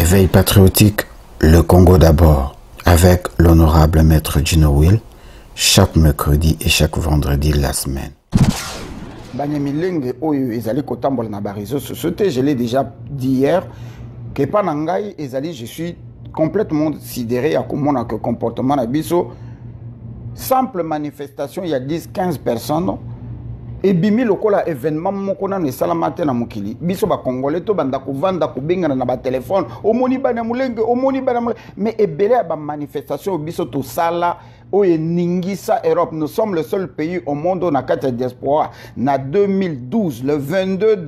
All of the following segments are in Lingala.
Éveil patriotique, le Congo d'abord, avec l'honorable maître Gino Will, chaque mercredi et chaque vendredi de la semaine. Banyamilenge oyo ezali kotambola na ba réseaux sociaux, je l'ai déjà dit hier que panangai ezali je suis complètement sidéré à comment que comportement na biso simple manifestation il y a 10-15 personnes et bimi lokola événement moko na salamate na mokili biso ba congolais to banda ko vanda ko bengana na ba téléphone omoni bana mulenge omoni bana mais ebele ba manifestation biso to sala oye ningisa Europe. Nous sommes le seul pays au monde où on a 4 diaspora. Na 2012, le 22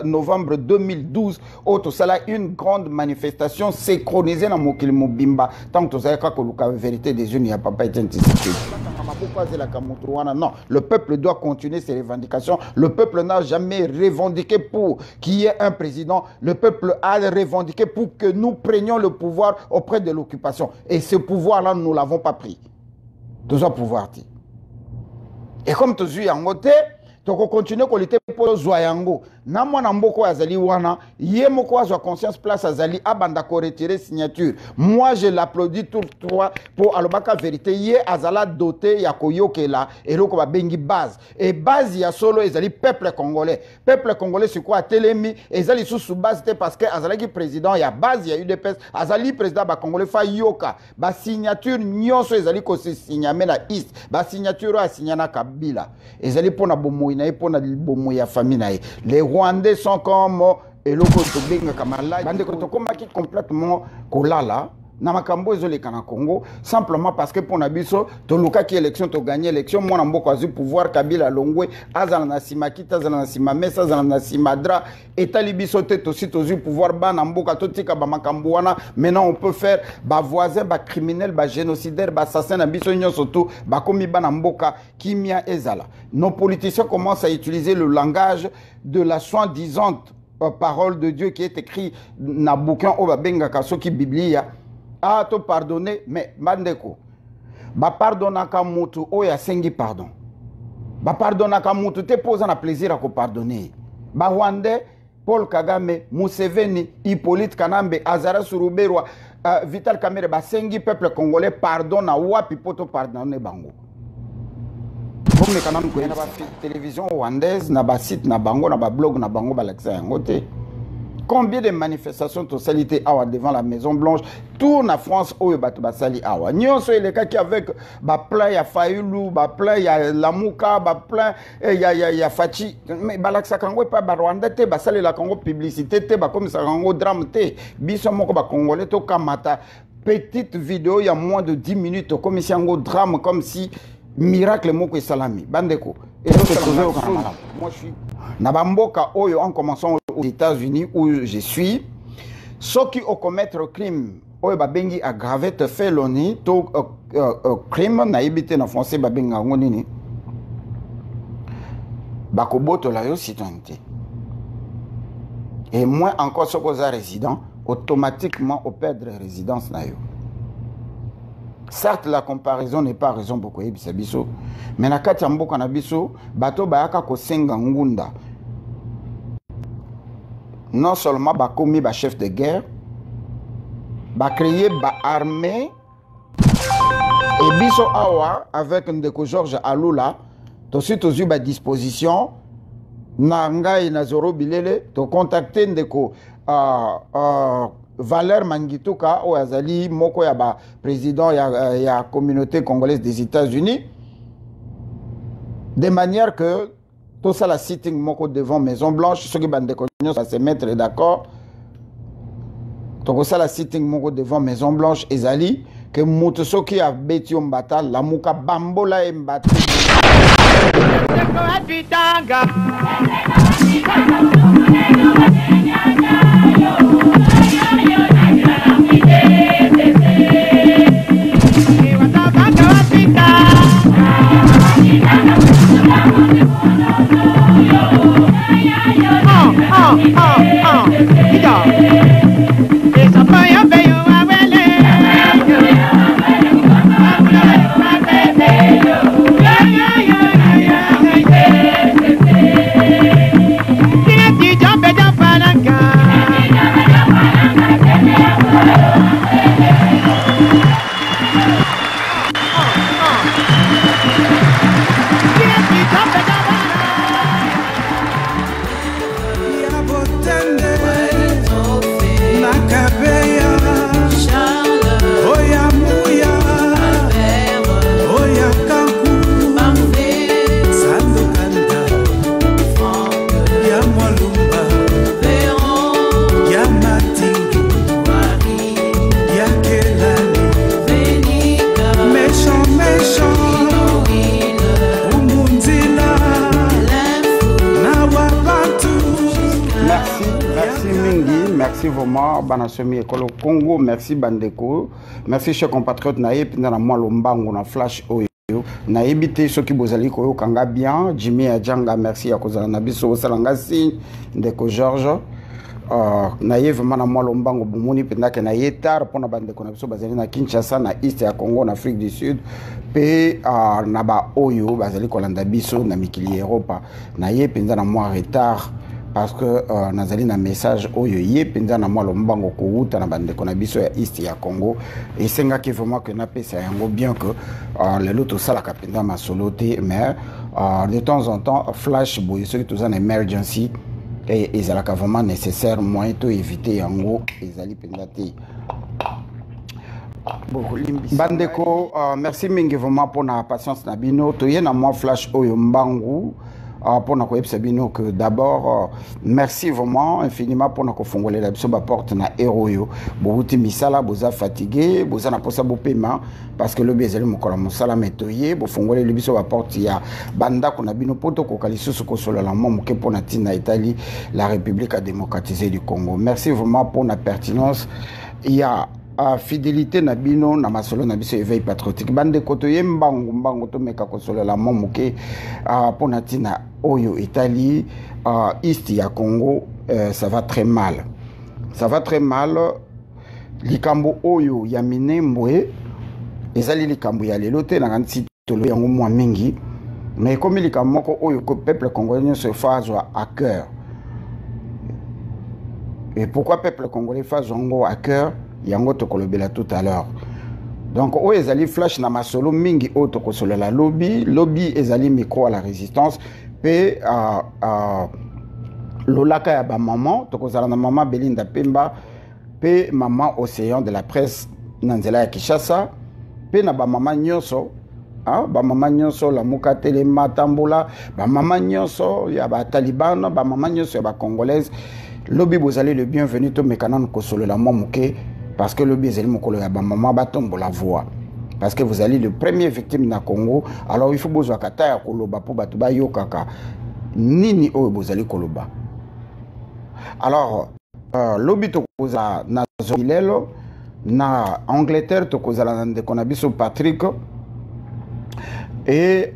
novembre 2012, où tout ça une grande manifestation synchronisée dans Mokili Mobimba. Tant que tout ça, la vérité des unes, il n'y a pas été anticipé. Non, le peuple doit continuer ses revendications. Le peuple n'a jamais revendiqué pour qu'il y ait un président. Le peuple a revendiqué pour que nous prenions le pouvoir auprès de l'occupation. Et ce pouvoir-là, nous ne l'avons pas pris. Tout ça pouvoir. Et comme tu es en côté, tu continues à lutter pour le Zoyango. Namwa Namboko Azali Wana, Yemoko a conscience place Azali, Abanda ko retirer signature. Moi je l'applaudis tout le temps pour Alobaka vérité. Yé Azala doté Yakoyo Kela, et l'oko ba bengi base. Et base ya solo Azali peuple congolais. Peuple congolais c'est quoi Télémi, Azali sous base parce que Azali qui président, ya base ya UDPS, Azali président ba congolais fa yoka. Ba signature nyonso Azali ko se signame na East. Ba signature a signana Kabila. Azali pona bomo ina pona bomo ya famille. Les Rwandais sont comme et loko to benga kamala bande ko to komaki complètement kolala na makambo ezole kana Congo simplement parce que pour na biso to luka ki élection to gagner élection mona mboko azu pouvoir Kabila Longwe azana na simakita azana na simamesa azana na simadra etali biso te to si to zu pouvoir bana mboka to tika ba makambo wana maintenant on peut faire ba voisin ba criminel ba génocidaire ba assassin na biso nyo surtout ba komi bana mboka kimia ezala. Nos politiciens commencent à utiliser le langage de la soi-disant parole de Dieu qui est écrit dans le bouquin Obabenga Kasoki Biblia. Ah, te pardonner, mais Mandeko. Ba pardonaka mutu oya sengi pardon. Ba pardonaka mutu te pose na plaisir à ko pardonner. Ba Rwandais, Paul Kagame, Museveni, Hippolyte Kanambe, Azara Suruberwa, Vital Kamerhe, ba sengi peuple congolais pardonne à wapi poto pardonner bango. Comme les canaux na ba télévision rwandaise, na ba site na bango, na ba blog na bango ba l'accès en côté. Combien de manifestations totalité awa devant la Maison Blanche tourne en France oyo bato basali awa. Nyonso le cas qui avec ba plein ya Fayulu, ba plein ya Lamuka, ba plein ya Fachi. Mais balaksa kango pa ba Rwanda te basali la Congo publicité te ba comme ça kango drame te. Biso moko ba congolais to kamata petite vidéo il y a moins de 10 minutes comme si un drame comme si miracle moko salami bandeko. Et moi je suis Nabamboka Oyo en commençant aux États-Unis où je suis. Ceux qui ont commettre crime, Oyo Babengi aggravé te felony, to crime naïbité en français Babenga ngonini. Bakoboto la yo citoyenneté. Et moi encore ceux qui sont résidents, automatiquement au perdre résidence na yo. Certes, la comparaison n'est pas raison beaucoup biso, mais na kati mboka na biso, bato bayaka ko senga ngunda. Non seulement ba komi ba chef de guerre, ba créer ba armée et biso awa avec ndeko Georges Alula, to si to zu ba disposition na ngai na Zoro Bilele to contacter ndeko Valère Mangituka ou Azali Moko Yaba, président de la communauté congolaise des États-Unis, de manière que tout ça la sitting Moko devant Maison Blanche, ceux qui vont va se mettre d'accord. Tout ça la sitting Moko devant Maison Blanche, Ezali, que Moutoso qui a bêti un batal, la Mouka Bambola et Mbati. Jump, bana somi ekolo Congo. Merci bandeko. Merci chers compatriotes naye pinda na moi lombango na flash oyo. Na ebité ceux qui bozali koyo kanga bien. Jimmy Adjanga merci à kozala na biso salanga signe ndeko Georges. Naye vraiment na moi lombango bomoni pinda ke na yetar pona bandeko na biso bazali na Kinshasa na East ya Congo na Afrique du Sud. Pe na ba oyo bazali kolanda biso na mikili Europa. Naye pinda na moi retard. Parce que nazali na message oyo ye penza na moi lombango ko uta na bandeko na biso ya East ya Congo et senga ki vraiment que na pesa yango bien que le lot sala ka penza masoloté mais de temps en temps flash boy ceux qui en emergency et ezala ka vraiment nécessaire moyen to éviter yango ezali penza te bandeko merci mingi vraiment pour na patience na bino to ye na moi flash oyo mbangu pour nous que d'abord merci vraiment infiniment pour nous fongoler la porte na héroyo bobuti misala boza fatigué boza na posa bo paiement parce que le bezeli mokola musala metoyer bo fongoler le biso ba porte ya banda ko na bino poto ko kalisusu ko solo la mom ke pour na tina Italie la République démocratisée du Congo. Merci vraiment pour la pertinence. Il y a fidélité na bino na masolo na biso éveil patriotique bande kotoye mbangu to meka ko solo la mom ke pour na tina oyo Italie, East ya Congo, ça va très mal. Ça va très mal. Likambo oyo ya minembwe, ezali likambo ya lelote na ganti tolo yango mwa mingi. Mais comme likambo ko oyo ko peuple congolais se fasse à cœur. Et pourquoi peuple congolais fasse yango à cœur? Yango to kolobela tout à l'heure. Donc, oyo ezali flash na masolo mingi oyo to ko solo la lobby ezali micro à la résistance. Pe lolaka ya ba maman tokozala na maman Belinda Pemba pe maman Océan de la presse nanzela ya Kinshasa pe na ba maman nyonso ba maman nyonso la muka telema tambola ba maman nyonso ya ba taliban ba maman nyonso ya ba congolaise lobi bozali le bienvenu to mekanan ko solo la momuke parce que lobi ezali mokolo ya ba maman ba tombola voix. Parce que vous allez le premier victime na Congo, alors il faut besoin kata ya koloba pour batu ba yokaka nini oyo bozali koloba. Alors lobi to koza na zolelo na Angleterre to koza na ndeko na biso Patrick et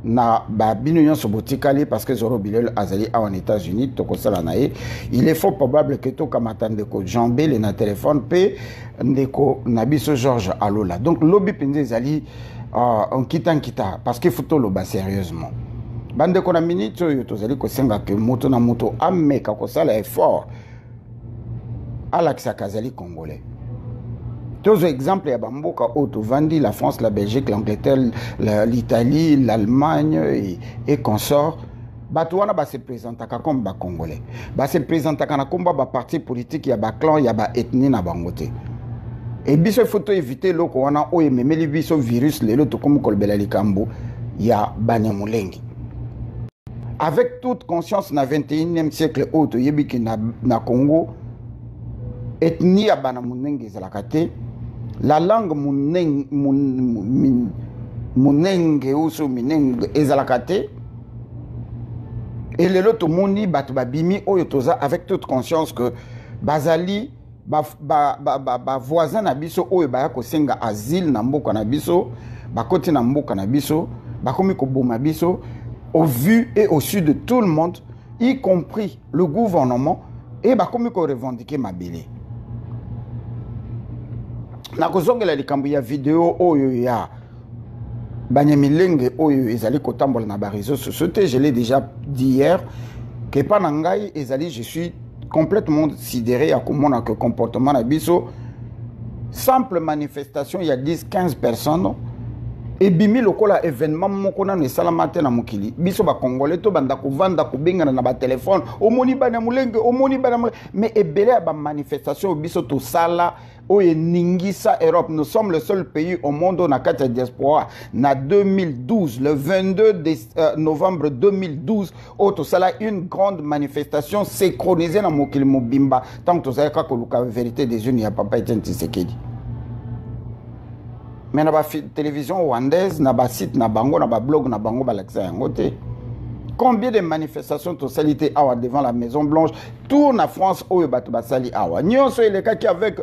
na babino nyonso botikali parce que Zoro Bilel azali en États-Unis to kosala nae il est fort probable que to kamata ndeko Jean-Bel na téléphone pe ndeko nabiso Georges Alola donc lobby pende zali en kita parce que faut to loba sérieusement bande ko na minute yo to zali ko senga que moto na moto ameka ko sala effort Alexa Kazali congolais. Deux exemples, il y a Bamboka, Auto-Vandi, la France, la Belgique, l'Angleterre, l'Italie, l'Allemagne et consorts. Batouana va se présenter comme ba Congolais. Va se présenter comme ba parti politique, il y a ba clan, il y a ba ethnie na bangote. Et bien, il faut éviter le corona, ou même les virus, les autres comme Kolbela Likambo, il y a Banyamulengi. Avec toute conscience, dans le 21e siècle, auto yebiki na Congo, ethnie ya Banamunengi zalakate. La langue munenge ou minenge ezalakate et le loto moni batu babimi oyotoza avec toute conscience que bazali ba voisin na biso oyo baya ko senga asile na mboka na biso bakoti na mboka na biso bakomi ko boma biso au vu et au su de tout le monde y compris le gouvernement et bakomi ko revendiquer mabele. Na kozongela likambo ya vidéo oyo ya Banyamilenge oyo ezali kotambola na ba réseaux sociaux, je l'ai déjà dit hier que panangai ezali je suis complètement sidéré à comment que comportement na biso simple manifestation il y a 10-15 personnes et bimi lokola événement moko na salamate na mokili biso ba congolais to banda ko vanda ko bengana na ba téléphone omoni Banyamulenge omoni Banyamulenge mais ebele ba manifestation biso to sala oye ningisa Europe. Nous sommes le seul pays au monde où on a 4 diaspora. Na 2012, le 22 novembre 2012, où il y a une grande manifestation synchronisée dans Mokili Mobimba. Tant que tu sais que la vérité des unes, il n'y a pas été Tshisekedi. Mais dans la télévision rwandaise, dans le site, dans le blog, dans le bango, Combien de manifestations tu salité devant la Maison Blanche, tourne en France où il sali awa. Nous sommes les cas qui avec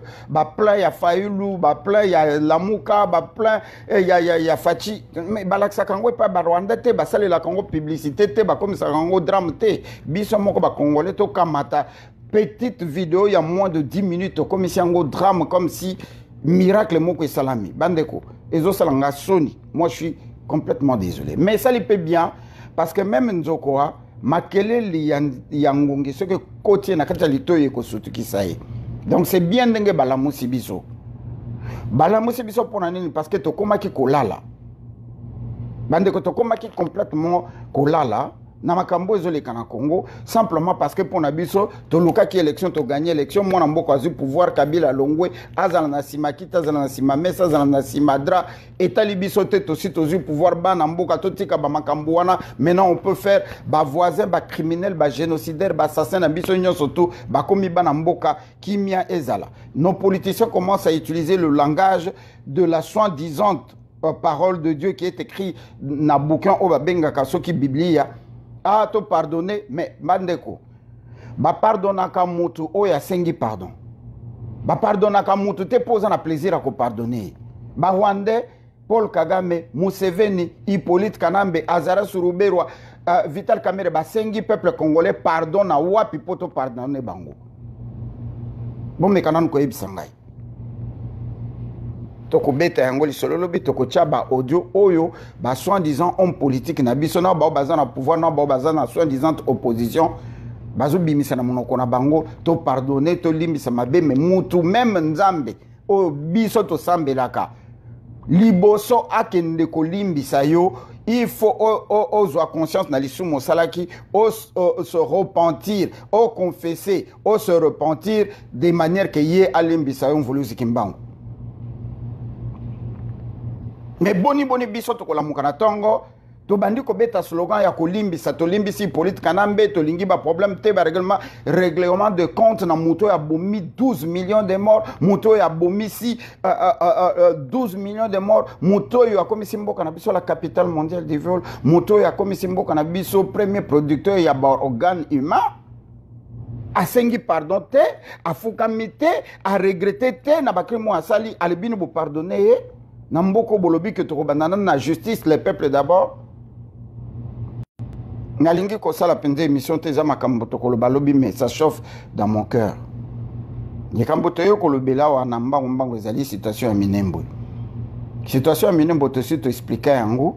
plein ya Fayoulou, plein ya Lamouka, plein ya Fachi. Mais balaksa Congo pas Rwanda te basali la Congo publicité te comme ça Congo drame te. Biso moko ba Congolais to kamata. Petite vidéo il y a moins de 10 minutes comme si un drame comme si miracle moko salami. Bandeko. Ezo salanga Sony. Moi je suis complètement désolé. Mais ça lui peut bien. Parce que même Nzokoa, Makele Yangongi, ce que côté na kata lito yeko sotu kisaye. Donc c'est bien d'enge balamusi biso. Balamusi biso pour nani parce que tokoma ki kolala. Bande ko tokoma ki complètement kolala. Na makambo ezoleka na Congo simplement parce que pour nabiso to luka ki élection to gagner élection moi na mboko azu pouvoir Kabila Longwe azala na sima kita azala na sima mesa azala na sima dra etali biso te to si to zu pouvoir ba na mboka to tika ba makambo wana maintenant on peut faire ba voisin ba criminel ba génocidaire ba assassin na biso nyonso to ba komi ba na mboka kimia ezala. Nos politiciens commencent à utiliser le langage de la soi-disant parole de Dieu qui est écrit na bouquin o ba benga kasoki Biblia. Ah, te pardonner, mais Mandeko, ba pardonnaka mutu, oh ya sengi pardon. Ba pardonnaka mutu, te pose un plaisir à ko pardonner. Ba Rwandais, Paul Kagame, Museveni, Hippolyte Kanambe, Azara Suruberwa, Vital Kamerhe, ba sengi peuple congolais pardonne à wapi poto pardonner bango. Bon, mais kanan ko ebisangay. Toko beta yangoli solo lobi toko chaba audio oyo ba soi-disant homme politique na biso na ba bazana pouvoir na ba bazana soi-disant opposition bazo bimisa na monoko na bango to pardonner to limbisa mabe me mutu même nzambe o biso to sambelaka liboso akende ko limbisa yo il faut avoir conscience na lisumo salaki se repentir o confesser o se repentir de manière que yé alimbisa yo mvolusi kimbango. Mais boni biso to kola mukana tongo to bandi ko beta slogan ya kolimbisa to limbisi politique kanambe to lingi ba problème te ba règlement de compte na muto ya bomi 12 millions de morts muto ya bomi si 12 millions de morts muto ya komisi mboka na biso la capitale mondiale du vol muto ya komisi mboka na biso premier producteur ya ba organe humain a sengi pardon te a fukami te a regretter te na bakrimo asali alibino bo pardonner. Namboko bolobi que to banana na justice les peuples d'abord. Nalingi ko sala pende émission teza makambo to koloba lobi mais ça chauffe dans mon cœur. Yekambo to yo kolobela wa namba mbango ezali situation ya Minembwe. Situation ya Minembwe to si to expliquer yango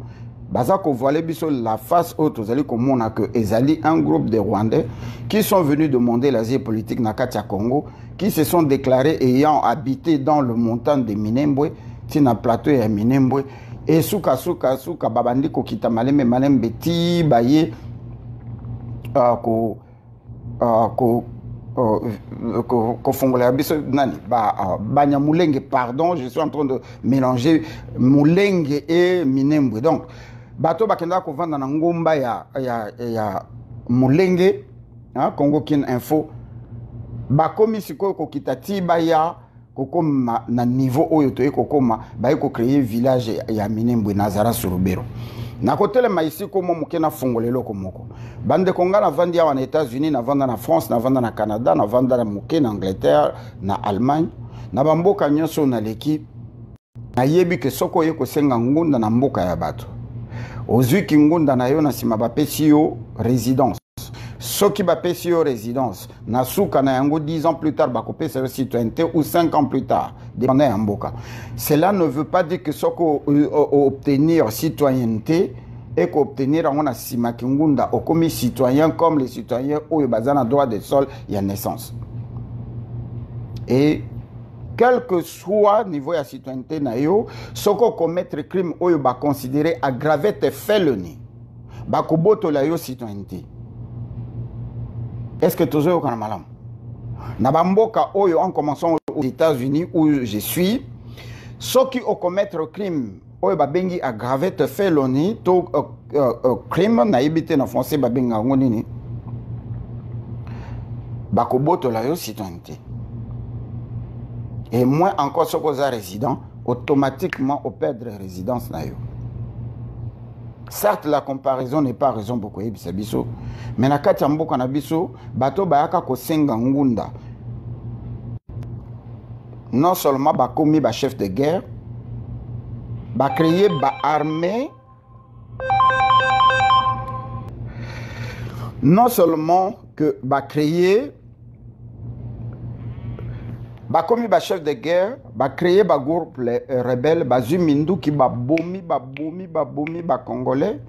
baza ko voiler biso la face haute ozali ko mona que ezali un groupe de Rwandais qui sont venus demander l'asile politique na kati ya Congo qui se sont déclarés ayant habité dans le montagne de Minembwe. Tina plateau ya Minembwe et suka babandi ko kita malembe ti baye ko fongola biso nani banya mulenge pardon je suis en train de mélanger mulenge et Minembwe donc bato bakenda ko vanda na ngomba ya mulenge Congo Kin Info bakomi siko ko kita ti baya kokoma na niveau oyo to ekokoma ba eko créer village ya Minembwe Nazara Surubero na kotele maisi ko momuke na fongolelo ko moko bande konga na vandi ya na États-Unis na vanda na France na vanda na Canada na vanda na muke na Angleterre na Allemagne na bamboka nyonso na leki na yebi ke soko yeko senga ngunda na mboka ya bato ozwi ki ngunda na yo na sima bapesi yo résidence. Ceux qui va payer sur résidence, Nasuka na yango 10 ans plus tard, va couper sa citoyenneté ou 5 ans plus tard, dépendant en boka. Cela ne veut pas dire que ce qu'on obtenir citoyenneté et qu'obtenir on a simakingunda au commis citoyen comme les citoyens où ils ont droit de sol et à naissance. Et quel que soit le niveau de la citoyenneté, ce qu'on commettre crime où ils va considérer aggravé tes felonies, va koboto la yo citoyenneté. Est-ce que toujours au malam? Nabamboka oyo en commençant aux États-Unis où je suis, ceux qui ont commettre crime oyo babengi aggravé te felony to crime na ibité na français babenga ngonini bakoboto la yo citoyenneté. Et moins encore ceux qui sont résidents automatiquement au perdre résidence na yo. Certes, la comparaison n'est pas raison pour que biso, mais na kati ya mboka na biso, bato bayaka kosenga ngunda. Non seulement ba komi ba chef de guerre, ba créer ba armée, non seulement que ba créer, ba komi ba chef de guerre, ba créer ba groupe rebelle, ba zumindu ki ba bomi ba congolais.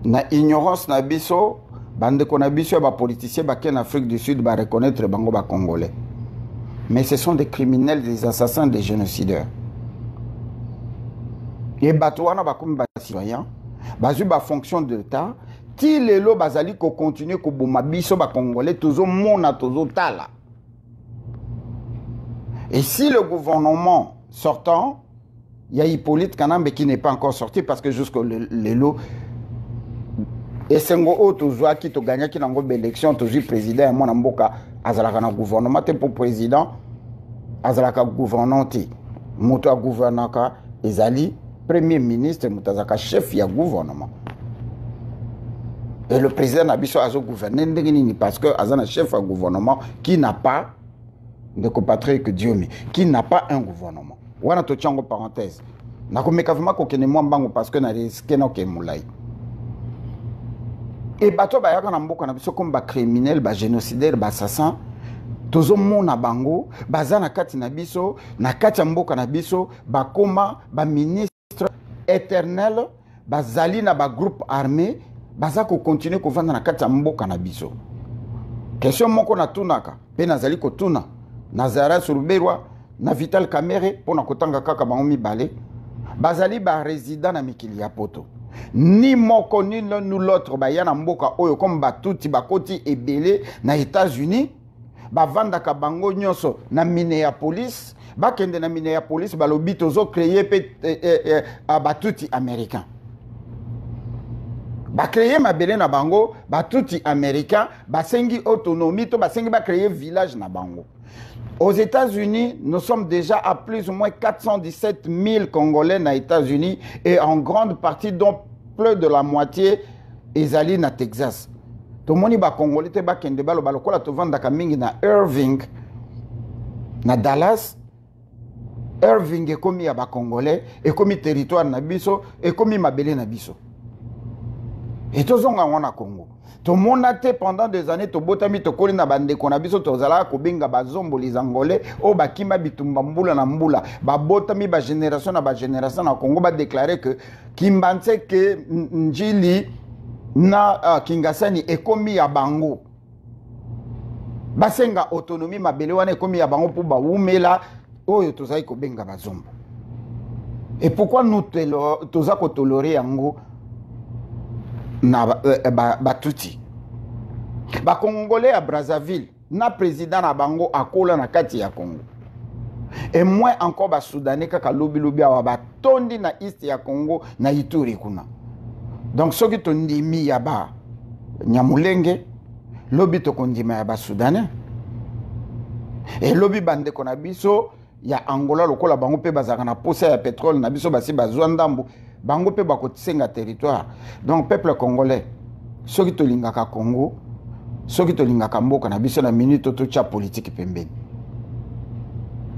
Na ignorance na biso, bande ko na biso ba politiciens ba ken Afrique du Sud ba reconnaître bango ba congolais. Mais ce sont des criminels, des assassins, des génocideurs. Et batouana ba komi ba citoyen, ba zu ba fonction de l'État, ti lelo bazali ko continuer ko boma biso ba congolais tozo mona tozo tala. Et si le gouvernement sortant, il y a Hippolyte Kanambe qui n'est pas encore sorti parce que jusqu'au lelo et sengo o tozwa ki to gagna ki nango élection tozu président mon mboka azalaka na gouvernement te pour président azalaka gouvernante moto a gouvernaka ezali premier ministre mutazaka chef ya gouvernement. Et le président Nabiso a gouverné parce que azana chef à gouvernement qui n'a pas de compatriote Diomi, qui n'a pas un gouvernement. Wana to tchango parenthèse. Na komeka vima ko kene mo mbango parce que na risque no ke mulai. Et bato ba yaka na mboka na biso comme ba criminel, ba génocidaire, ba assassin. Tozo mona bango, baza na kati na biso, na kati ya mboka na biso, ba koma, ba ministre éternel, ba zali na ba groupe armé, baza ko continuer ko vanda na kati ya mboka na biso. Question moko na tunaka, pe nazali ko tuna. Nazara Surberwa, na Vital Kamere, pour na kotanga kaka bango mibale, bazali ba résident na mikili ya poto. Ni moko ni l'un ou l'autre ba yana mboka oyo comme batuti bakoti ebele na États-Unis, ba vanda ka bango nyonso na Minneapolis, ba kende na Minneapolis ba lobi tozo créer pe batuti américain. Ba créer mabele na bango batuti américain, ba sengi autonomie to ba sengi ba créer village na bango. Aux États-Unis, nous sommes déjà à plus ou moins 417 000 Congolais aux États-Unis et en grande partie, dont plus de la moitié, ils allaient na Texas. Tout le monde est Congolais, te bakende balo balo kola to vanda kamingi na Irving, na Dallas. Irving est comme ya ba Congolais, et comme territoire na biso, et comme mabele na biso. Et tout zonga wana Congo. Tout le monde a été pendant des années, tout botami to koli na bande konabiso to zala ko benga bazombo les angolais o bakima bitumba mbula na mbula ba botami ba génération na Congo ba déclarer que kimbanse que njili na kingasani ekomi ya bango basenga autonomie mabele wana ekomi ya bango pour ba umela oyo tozai ko benga bazombo. Et pourquoi nous toza ko tolérer yango na batuti ba Congolais à Brazzaville na président na bango akola na kati ya Congo et moins encore ba Soudanais kaka lobi awa ba tondi na East ya Congo na Ituri kuna. Donc soki to ndimi ya ba Nyamulenge lobi to kondima ya ba Soudanais et lobi bande kona biso ya Angola lokola bango pe bazaka na posa ya pétrole na biso basi bazwa ndambu bango pe bakotisenga territoire. Donc peuple congolais soki to lingaka Congo soki to lingaka mboka na biso na minute to tcha politique pembeni.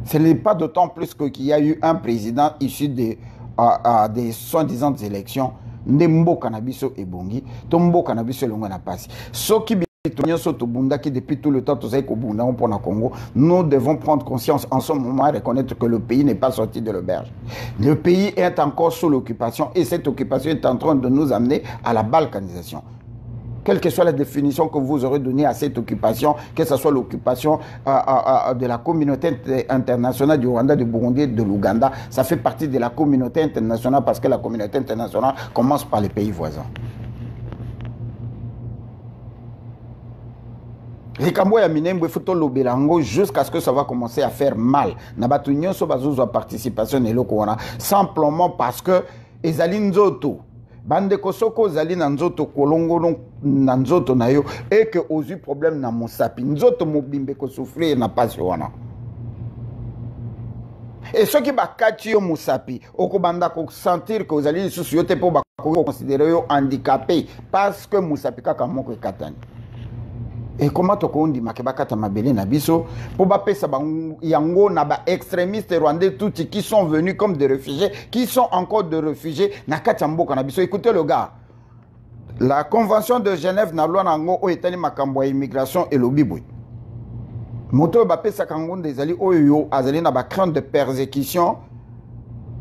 Ce n'est pas d'autant plus qu'il y a eu un président issu des soi-disant élections mboka na biso ebongi to mboka na biso longa na pasi soki depuis tout le temps, Congo, nous devons prendre conscience en ce moment et reconnaître que le pays n'est pas sorti de l'auberge. Le pays est encore sous l'occupation et cette occupation est en train de nous amener à la balkanisation. Quelle que soit la définition que vous aurez donnée à cette occupation, que ce soit l'occupation de la communauté internationale du Rwanda, du Burundi et de l'Ouganda, ça fait partie de la communauté internationale parce que la communauté internationale commence par les pays voisins. Rikambo ya minembo faut lobelango jusqu'à ce que ça va commencer à faire mal. Nabatu nyonso bazuzo participation eloko wana simplement parce que ezali nzoto. Bande kosoko zali na nzoto kolongo na nzoto na yo et que ozu problème na mosapi nzoto mobimbe ko souffrir na pas wana. Et ceux qui bakati yo musapi, okobanda ko sentir que vous allez sous yote pour considérer handicapé parce que musapi kaka moko ekatani. Et comment tu dis que bakata mabele na biso pour ba pesa yango na ba extrémistes rwandais tout qui sont venus comme des réfugiés, qui sont encore des réfugiés na katamboka na biso. Écoutez le gars. La convention de Genève na loi nango o etali makambo ya immigration et lobibwe. Moto ba pesa kango des ali oyo azali na ba crainte de persécution.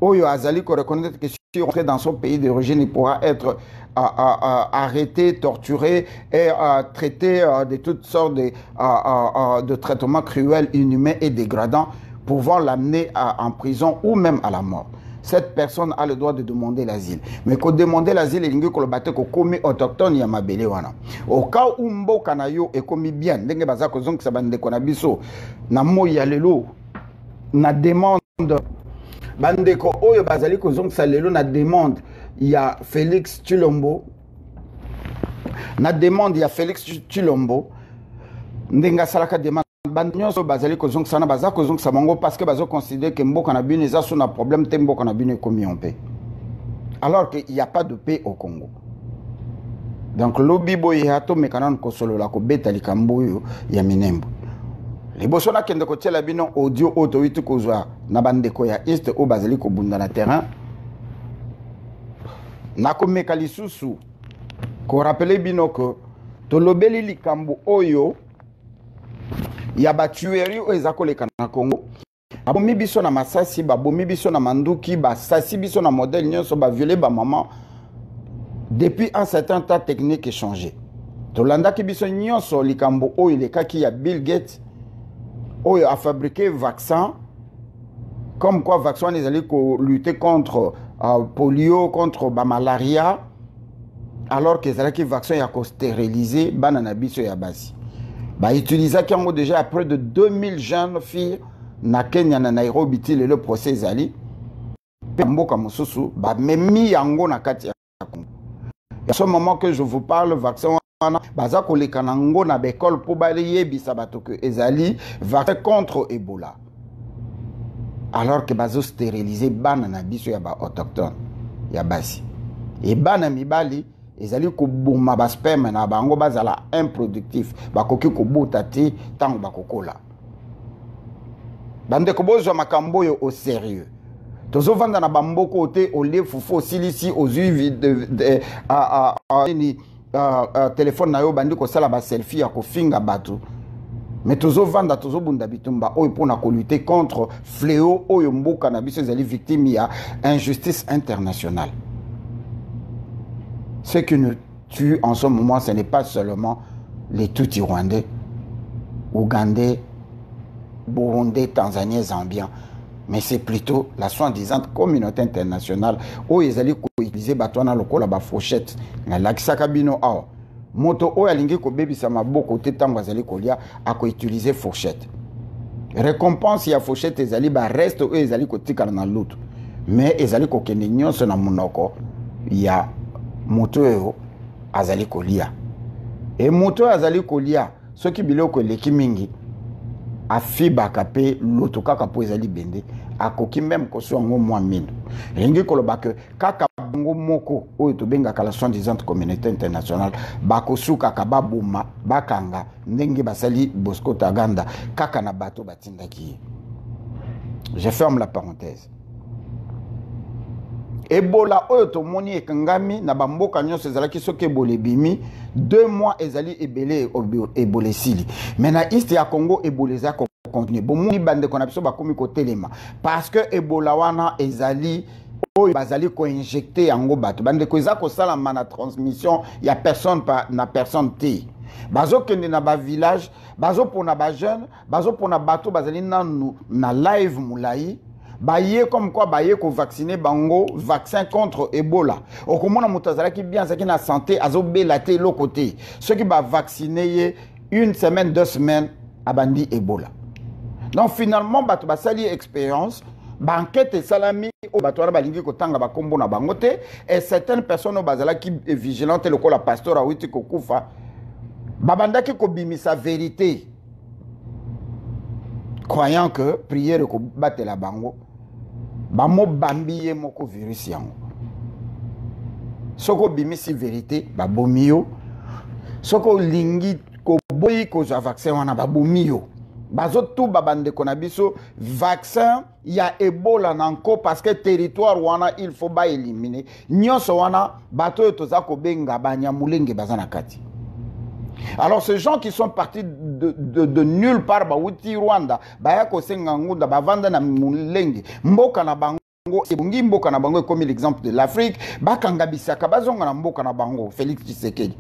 Oyo azali ko reconnaître que si on rentre dans son pays d'origine il pourra être arrêté, torturé et traité de toutes sortes de traitements cruels, inhumains et dégradants, pouvant l'amener en prison ou même à la mort. Cette personne a le droit de demander l'asile. Mais quand demander l'asile, il y a des commis autochtones, il y a mabele wana. Au cas où mboka na yo est commis bien, ndenge baza ko zonk sa bande ko na biso na moya lelo na demande bande ko oyo bazali ko zonk sa lelo na demande. Il y a Félix Tshilombo. Na demande, il y a Félix Tshilombo. Ndenga salaka demande. Bandinyoso bazali ko zonk sana baza ko zonk sabango parce que bazo considérer que mboka na bine za sona problème te mboka na bine komi en paix. Alors qu'il n'y a pas de paix au Congo. Donc lobi boy hato mekanan ko solo la ko beta likambo yo ya minembo. Liboso na kende ko tiela bino audio auto witu ko zwa na bandeko ya East o bazali ko bunda na terrain. Nakomeka lisusu ko rappeler bino que tolobeli likambo oyo ya ba tuerie o ezakoleka na Congo abomi biso na masasi babomi biso na manduki basasi biso na modèle nyonso ba violer ba maman depuis un certain temps technique échangé tolanda ki biso nyonso likambo oyo lekaki ya Bill Gates oyo a fabriqué vaccin comme quoi vaccin les allait lutter contre polio, contre la malaria, alors que les vaccins sont stérilisés, banana biso ya basi. Ba utiliser qui ont déjà près de 2000 jeunes filles na Kenya na Nairobi le procès ali. Mboka mususu ba memi yango na kati ya Congo. À ce moment que je vous parle vaccin baza koleka nango na bekol pour ba yebisa bato que ezali vaccin contre Ebola. Alors que bazo stériliser banana biso ya ba autochtone ya basi et bana mibali ezali ko boma ba sperme na bango bazala improductif bakoki ko botati tango bakokola bande ko bozwa makambo yo au sérieux tozo vanda na bamboko te ole fufu silisi ozuivi de téléphone na yo bandi ko sala ba selfie ya ko finga bato. Mais tozo vanda tozo bunda bitumba oyo pona ko lutter contre fléau oyo mboka na biso ezali victime ya injustice internationale. Ce qui nous tue en ce moment, ce n'est pas seulement les Tutsis rwandais, ougandais, burundais, tanzaniens, zambiens, mais c'est plutôt la soi-disant communauté internationale où ils allaient utiliser batona lokola ba fourchette na lakisaka bino awa. Moto oyo alingi ko bebisa maboko te tango azali kolia ako utiliser fourchette. Récompense ya fourchette ezali ba reste oyo ezali ko tikala na lutu. Mais ezali ko kende nyonso na munoko ya moto oyo azali kolia. Et moto oyo azali kolia soki biloko eleki mingi afiba kape lutu kaka po ezali bende akoki même koso ngo mwa mino. Elingi koloba ke kaka bango moko oyo tobengaka la soi-disant communauté internationale bakosuka kababuma bakanga ndenge basali Bosco Ntaganda kaka na bato batindaki. Je ferme la parenthèse. Ebola oyo tomoni ekangami na bamboka nyonso ezalaki soki Ebola ebimi 2 mois ezali ebele Ebola sili. Mais na East ya Congo Ebola eza continue. Bomoni bande ko na biso bakomi ko telema parce que Ebola wana ezali oyo bazali ko injecter yango bato bande ko eza ko sala na transmission ya personne pa na personne te. Bazo kende na ba village, bazo pona ba jeune, bazo pona bato bazali na live mulai. Baye comme quoi baye ko vacciner bango vaccin contre Ebola. Okomona mutazala ki bien zaki na santé azo belate lo côté. Ceux qui ba vacciner 1 semaine 2 semaines abandi Ebola. Donc finalement bato basali expérience banquette salami au bato wana balingi kotanga bakombo na bango te et certaines personnes bazala ki vigilantes le ko la pasteur awiti ko kufa babandaki ko bimisa vérité croyant que prière ko batela bango bamo bambiye moko virus yango. Soko bimisi vérité babomi yo. Soko lingi ko boyi ko za vaccin wana babomi yo. Bazo tout babande konabiso vaccin ya Ebola nanko parce que territoire wana il faut ba éliminer. Nyonso wana bato toza ko benga banyamulenge bazana kati. Alors ces gens qui sont partis de nulle part bauti Rwanda baya ko senga ngunda bavanda na mulenge mboka na bango ebungi mboka na bango comme l'exemple de l'Afrique bakanga bisaka bazonga na mboka na bango Félix Tshisekedi.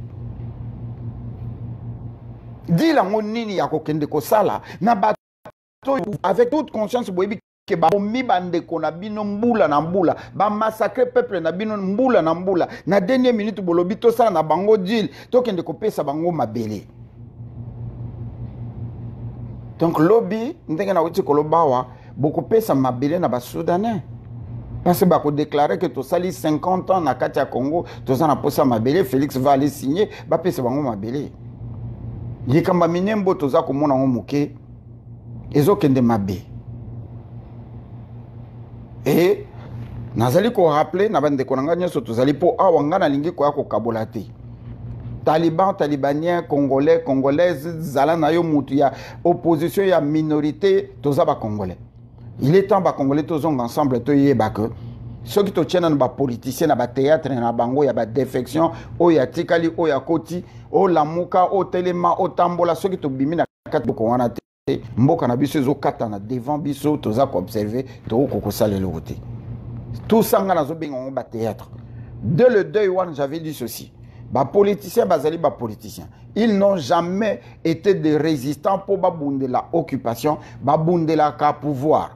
Dis la nini ya kokende ko sala na bato avec toute conscience boyebi ke ba mi bande kona bino mbula na mbula ba massacrer peuple na bino mbula na mbula na dernière minute bolobi to sala na bango deal to kende ko pesa bango mabele. Donc lobby ndenge na wuti kolobawa boko pesa mabele na ba soudanais parce que ba ko déclarer que to sali 50 ans na kati ya Congo to za na posa mabele Félix va aller signer ba pesa bango mabele. Yikamba minembo toza komona ngo muke ezokende mabe. Et nazali ko rappeler na bande konanga nyoso tozali po awa ngana lingi ko yako kabolate. Taliban, talibanien, congolais, congolaises, zala na yo mutu ya opposition ya minorité toza ba congolais. Il est temps ba congolais tozong ensemble to yeba que ceux qui to tiennent ba politiciens na ba théâtre na bango ya ba défection o ya tikali o ya koti o lamuka o telema o tambola ceux qui to bimina kati ko wana te mboka na biso zo kata na devant biso toza ko observer to ko sala le côté tout ça nga nazo benga ba théâtre. Dès le deuil one j'avais dit ceci. Ba politiciens bazali ba politiciens ils n'ont jamais été des résistants pour babunde la occupation babunde la ka pouvoir.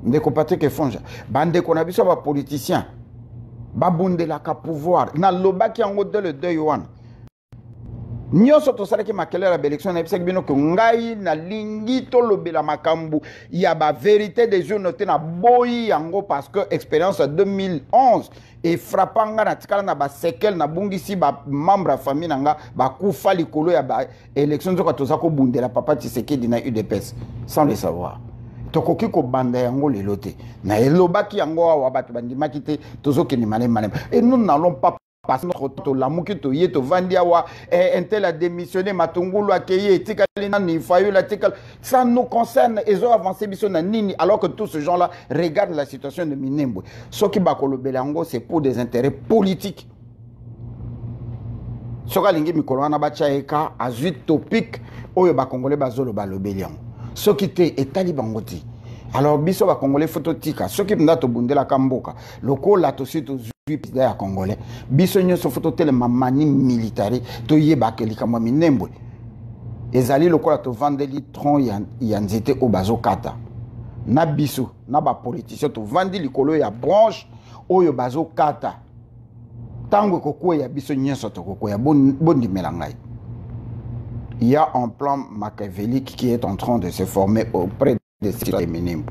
Ndeko Patrick Fonja bande ko na biso ba politiciens babunde la ka pouvoir na lobaki yango de le deuil one nyonso to salaki makele la élection na bisek bino ko ngai na lingi to lobela makambu ya ba vérité des jours noté na boyi yango parce que expérience 2011 et frappanga na tikala na ba sekel na bungisi ba membre famille nanga ba kufa likolo ya ba élection zo to za ko bundela papa Tshisekedi na UDPS sans le savoir. Tokoki ko banda yango lelo te na elobaki yango wa bato bandimaki te tozoki ni malem malem et nous n'allons pas passer notre temps lamuki to yeto vandia wa un tel a démissionné matungulu akeye tikali na ni fayu la tikal ça nous concerne et zo avancer biso na nini alors que tous ces gens là regardent la situation de Minembwe soki bakolo belango c'est pour des intérêts politiques soka lingi mikolo na ba chaeka azuit topic oyo ba congolais bazolo ba lobeli yango ceux qui étaient étali bangoti alors biso ba congolais photo tika ceux qui ndato bundela kamboka loko la to sito zui ya congolais biso nyoso photo tele mamani militaire to yeba kelika mwa Minembwe ezali lokola to vandeli tron ya nzete o bazo kata na biso na ba politicien to vandi likolo ya branche oyo bazo kata tango kokwe ya biso nyoso to kokwe ya bondi melangai. Il y a un plan machiavélique qui est en train de se former auprès des citoyens féminins.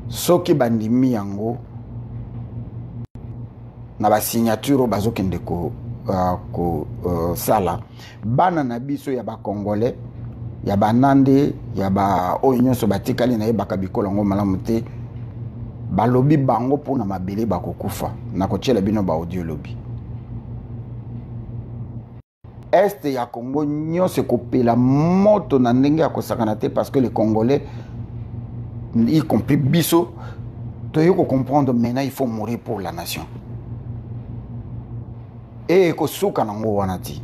Soki bandimi yango na ba signature bazo kende ko sala bana na biso ya ba congolais ya ba nande ya ba oyonso batikali na yeba kabikola ngo malamu te balobi bango pona mabele bakokufa na kochela bino ba audio lobby. Est ya Congo nyonso kopela moto na ndenge ya kosakana te parce que les Congolais y compris biso toyo ko comprendre maintenant il faut mourir pour la nation et ko suka nango wana ti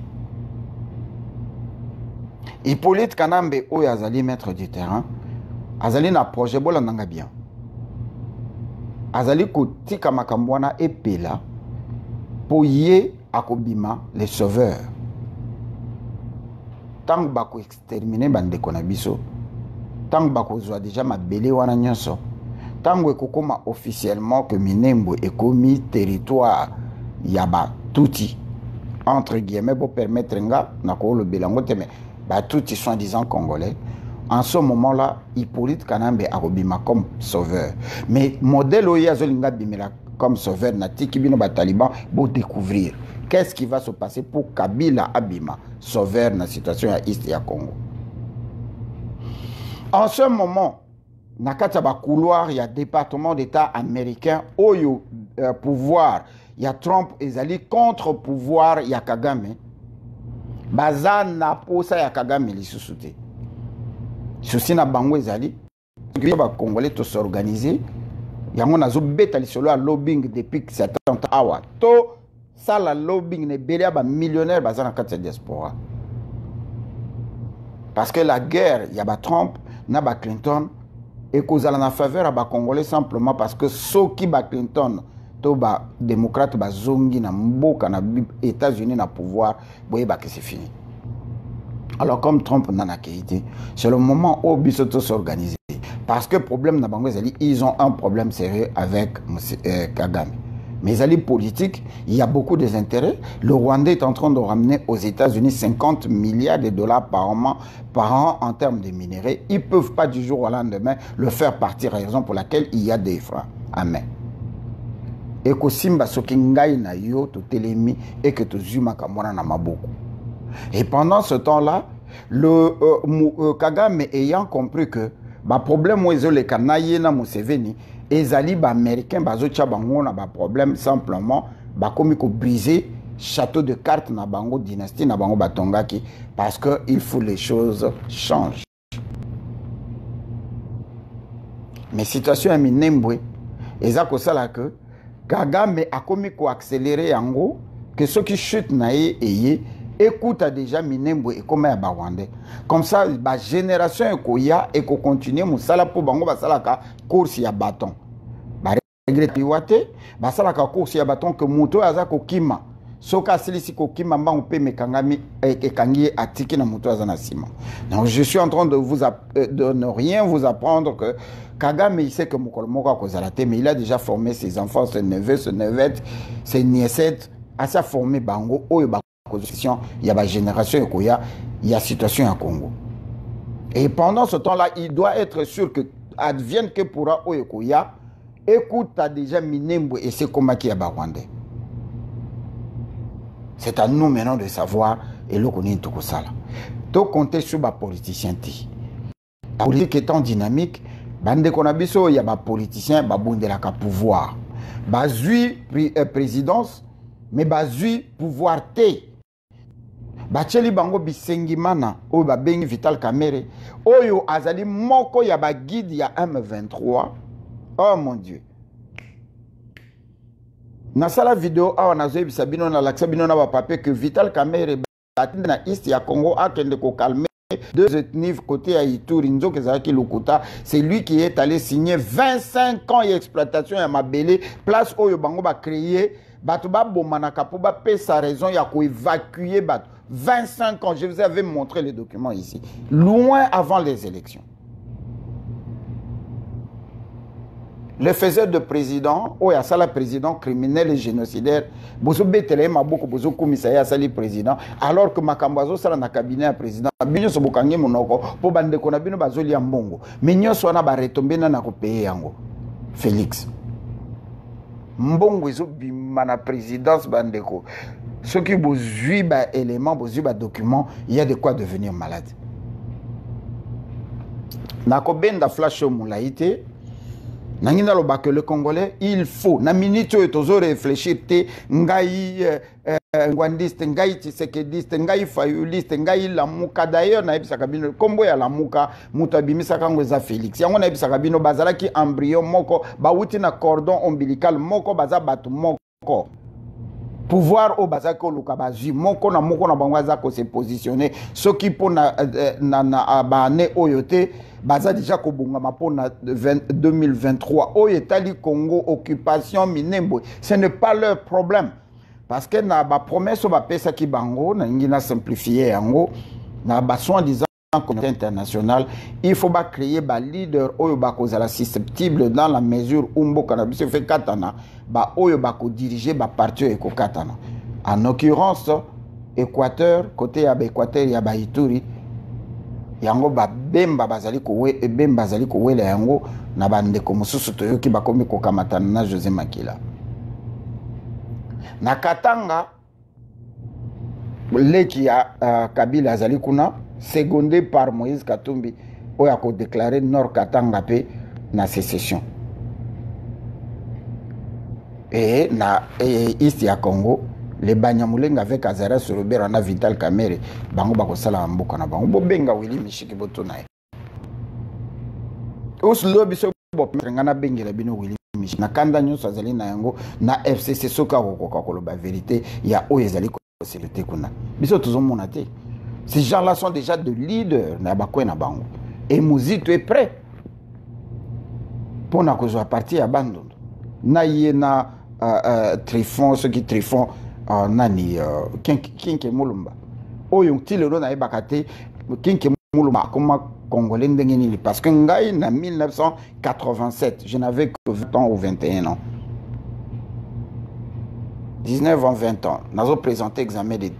Hippolyte Kanambe oyo azali maître du terrain azali na projet bola nanga bien azali ko tika makambo wana epela po ye akobima les sauveurs. Tant que bako exterminer bande kona biso tant que bako zwa déjà mabele wana nyonso tant que kokoma officiellement que Minembwe est commis territoire yaba touti entre guillemets pour permettre nga na ko le belango te mais ba touti soi-disant congolais en ce moment là Hippolyte Kanambe akobima comme sauveur mais modèle oya zolinga bimela comme sauveur na tikibino ba taliban pour découvrir qu'est-ce qui va se passer pour Kabila Abima, sauveur dans la situation à East et à Congo. En ce moment, na kati ya ba couloir ya département d'état américain oyo pouvoir ya Trump ezali contre pouvoir ya Kagame baza na posa ya Kagame lisusu te souci na bango ezali ba congolais to s'organiser yango nazo beta lisolo ya lobbying depuis 70 awa to sala lobbying ne belia ba millionnaire baza na kati ya diaspora parce que la guerre ya ba Trump na ba Clinton et kozala na faveur à ba congolais simplement parce que soki ba Clinton to ba démocrate ba zongi na mboka na États-Unis na pouvoir boye ba que c'est fini. Alors comme Trump n'a été, c'est le moment où biso s'organiser parce que problème na bango ezali ils ont un problème sérieux avec Kagame. Mais ils allaient politique, il y a beaucoup d'intérêts. Le Rwanda est en train de ramener aux États-Unis 50 milliards de dollars par an en termes de minerais. Ils ne peuvent pas du jour au lendemain le faire partir, raison pour laquelle il y a des freins. Amen. Et que Simba Sokingai na yo to telemi et que to Zuma Kamwana na maboko. Et pendant ce temps-là, le Kagame ayant compris que le problème où les Kanaye na Museveni ezali ba américain bazo tia bango na ba problème simplement ba komi ko briser château de cartes na bango dynastie na bango batongaki parce que il faut les choses changent. Mais situation ya minembwe eza ko sala que Kagame a komi ko accélérer yango que ceux qui chutent na eye écoute déjà minembwe et comment ya ba Rwandais comme ça ba génération ekoya et ko continuer musala po bango basala ka course ya bâton ba regretter wate basala ka course ya bâton que moto aza ko kima soka silisi ko kima mbango pe mekangami ekangi atiki na moto aza na sima. Donc je suis en train de de ne rien vous apprendre que Kagame il sait que mokolo moko akozala te mais il a déjà formé ses enfants, ses neveux, ses neuvettes, ses niècettes à sa former bango oyo ba il y a la génération, il y a situation en Congo. Et pendant ce temps-là, il doit être sûr que advienne que pourra Oyokoya, écoute à déjà Minembo et c'est comment qui a Rwandais. C'est à nous maintenant de savoir et le connaître tout ça. Donc compter sur les politiciens. La politique étant dynamique, bande qu'on a biso, il y a des politiciens, qui ont pouvoir. Bazui présidence, mais bazui pouvoir T. Bacheli bango bisengi mana oyo babengi Vital Kamerhe oyo azali moko ya ba guide ya M23. Oh mon Dieu. Na sala vidéo awa nazoyebisa bino na lakisa bino na ba papier que Vital Kamerhe batinde na East ya Congo akende ko calmer deux ethnies côté ya Ituri nzoka ezalaki Lokuta. C'est lui qui est allé signer 25 ans d'exploitation ya mabele place oyo bango ba créer bato ba bomanaka po ba pesa raison ya ko évacuer bato 25 ans, je vous avais montré les documents ici, loin avant les élections. Le faiseur de président, ou ya sala président criminel et génocidaire, bozo betele maboko bozo komisa ya sali président, alors que makambazo sala na cabinet ya président, binyo so bokangi monoko po bande kona bino bazoli ya mbongo. Minyo so na ba retomber na ko payer yango. Félix. Mbongo ezo bima na présidence bandeko. Ceux qui bozui ba éléments, bozui ba documents, il y a de quoi devenir malade. Nako benda flash au moulaïté. Nangina lo ba que le Congolais, il faut na minute et tozo réfléchir te ngai ngwandiste ngai tisekediste ngai fayuliste ngai lamuka d'ailleurs na ebisa kabino kombo ya lamuka mutabimisa kango za Félix yango na ebisa kabino bazala ki embryon moko ba wuti na cordon ombilical moko baza batu moko pouvoir au bazako luka bazui moko na bango za ko se positionner ce qui pour na abane oyote baza déjà ko bongama pour na 2023 oyetali Congo occupation minembo ce n'est pas leur problème parce que na ba promesse ba pesa ki bango na ngina simplifier yango na ba soin disant communauté internationale il faut ba créer ba leader oyo ba kozala susceptible dans la mesure où mboka na biso fait katana ba oyo ba ko diriger ba parti eko katana en l'occurrence Équateur côté ya Équateur ya ba Ituri yango ba bemba bazali ko we bemba bazali ko wela yango na bande ko mususu toyoki ba komi ko kamatana na José Makila na Katanga leki ya Kabila azali kuna secondé par Moïse Katumbi oyo a déclaré Nord Katanga pe na sécession. Et na East ya Congo, les Banyamulenge avec Azara Sorobera na Vital Kamerhe, bango bakosala mboka na bango bobenga Willy Mishiki botona. Os lobby so bopengana bengela bino Willy Mishiki na kanda nyonso azali na yango na FCC soka kokoka koloba vérité ya oyo ezali ko sécurité kuna. Biso tozomona te. Ces gens-là sont déjà de leaders na bakwe na bango. Et Muzito est prêt pour na kozwa parti ya Bandondo. Na yena Trifon, ceux qui Trifon nani Kinke Mulumba. Oyo tilelo na ebakate Kinke Mulumba comme Congolais ndengeni parce que ngai na 1987, je n'avais que 20 ans ou 21 ans. 19 ans, 20 ans. Nous avons présenté l'examen de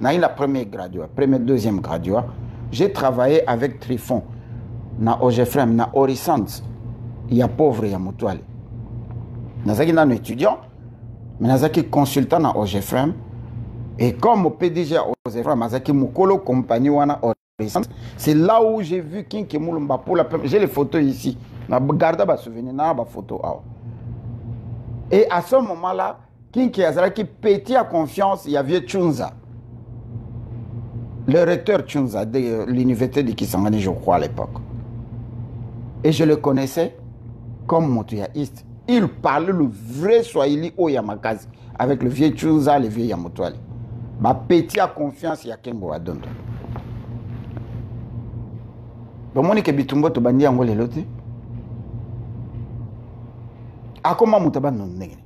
la première graduat, première, deuxième graduat. J'ai travaillé avec Trifon, na OGFREM, na Horizons. Il y a pauvre, il y a Moutouali. Nous avons un étudiant, mais nous avons consultant na OGFREM. Et comme au PDG OGFREM, nous avons Moukolo compagnie wana Horizons. C'est là où j'ai vu Kinke Mulumba pour la première. J'ai les photos ici. Regardez ma souvenir, na ma photo. Et à ce moment-là, Kinke Azaraki petit à confiance, il y avait Tchunza. Le recteur Tchunza de l'université de Kisangani, je crois, à l'époque. Et je le connaissais comme Moutouyaïste. Il parlait le vrai Swahili au Yamakazi, avec le vieux Tchunza, le vieux Yamotouali. Ma petit à confiance, il y a Kembo Adondo. Bon, mon équipe Bitumbo, tu bandi en Gole Lote. A comment Moutaban non négé?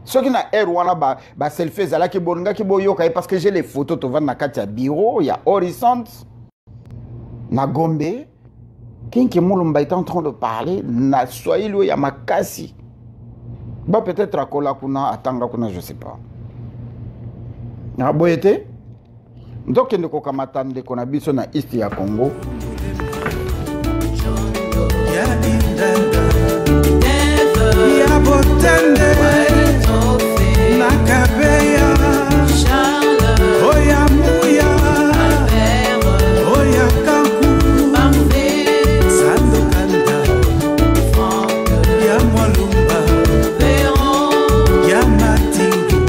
Ce qui n'a pas wana ba selfie zala ki bonga ki boyoka parce que j'ai les photos to vendre na kati ya bureau, il y a Horizons na Gombe. Kinke Mulumba est en train de parler na Swahili ya makasi. Bah peut-être à Kola kuna atanga kuna je sais pas. Na boyete. Donc ne ko kamata nde kona biso na East ya Congo. Ya botende Nakabeya Oya Muya Oya Kanku Sando Kanda Ya Mwalumba Ya Matingu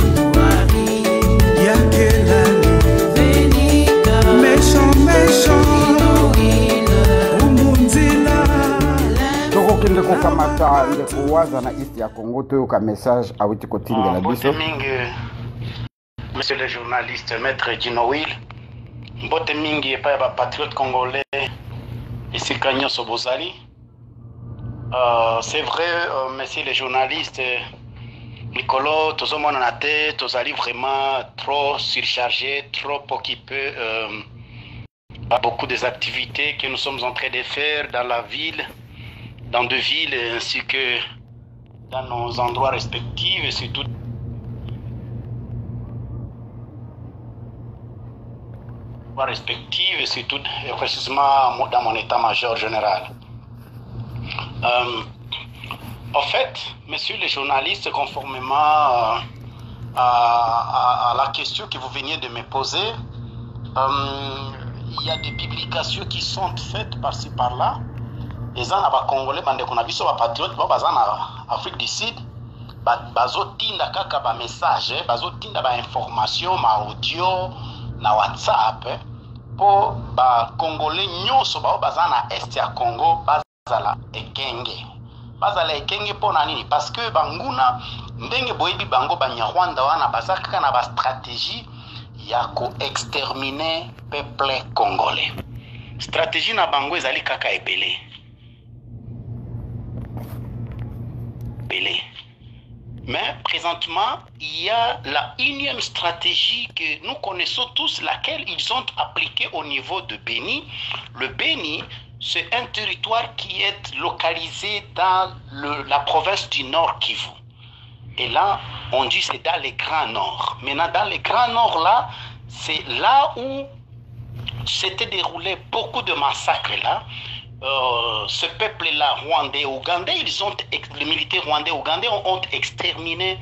Ya Kelani Méchant, méchant Umunzila Tokokende kokamata ndeko waza na East ya Congo toyoka message awiti kotingela biso. Monsieur le journaliste, maître Dino Will, mbote mingi epa ya patriote congolais ici Kanyo Sobozali. C'est vrai, monsieur le journaliste, Nicolo, tozomona na te, tozali vraiment trop surchargé, trop occupé par beaucoup des activités que nous sommes en train de faire dans la ville, dans deux villes ainsi que dans nos endroits respectifs et surtout et précisément dans mon état-major général. En fait, monsieur le journaliste, conformément à la question que vous veniez de me poser, il y a des publications qui sont faites par-ci par-là. Les gens à Congolais, bande qu'on a vu sur la patriote, bon, bazan en Afrique du Sud, bazo tinda kaka ba message, bazo tinda ba information, ma audio, na WhatsApp, pour ba Congolais nyonso ba bazan na Est ya Congo, bazala ekenge. Bazala ekenge pour nani? Parce que banguna ndenge boyebi bango banyarwanda wana bazaka na ba stratégie ya ko exterminer peuple congolais. Stratégie na bango ezali kaka ebele. Mais présentement, il y a la unième stratégie que nous connaissons tous, laquelle ils ont appliquée au niveau de Beni. Le Beni, c'est un territoire qui est localisé dans la province du Nord Kivu. Et là, on dit c'est dans les Grands Nord. Maintenant, dans les Grands Nord, là, c'est là où s'étaient déroulés beaucoup de massacres là. Ce peuple-là, rwandais, ougandais, les militaires rwandais, ougandais ont exterminé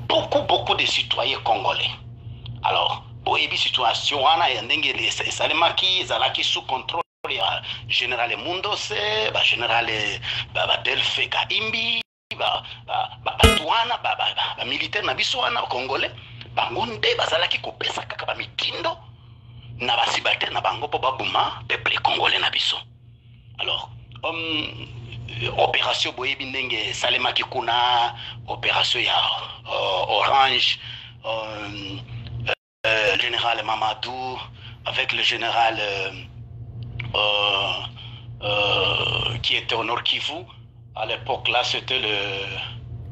beaucoup de citoyens congolais. Alors, boyebi situation wana yandenge les salemaki zalaki sous contrôle général Mundose, général Delfe Kaimbi, militaire na biso wana congolais bango nde bazalaki kopesa kaka ba mitindo na basibate na bango po babuma peuple congolais na biso. Alors opération boyebi ndenge salemaki kuna opération ya Orange, le général Mamadou avec le général qui était au Nord Kivu. À l'époque là, c'était le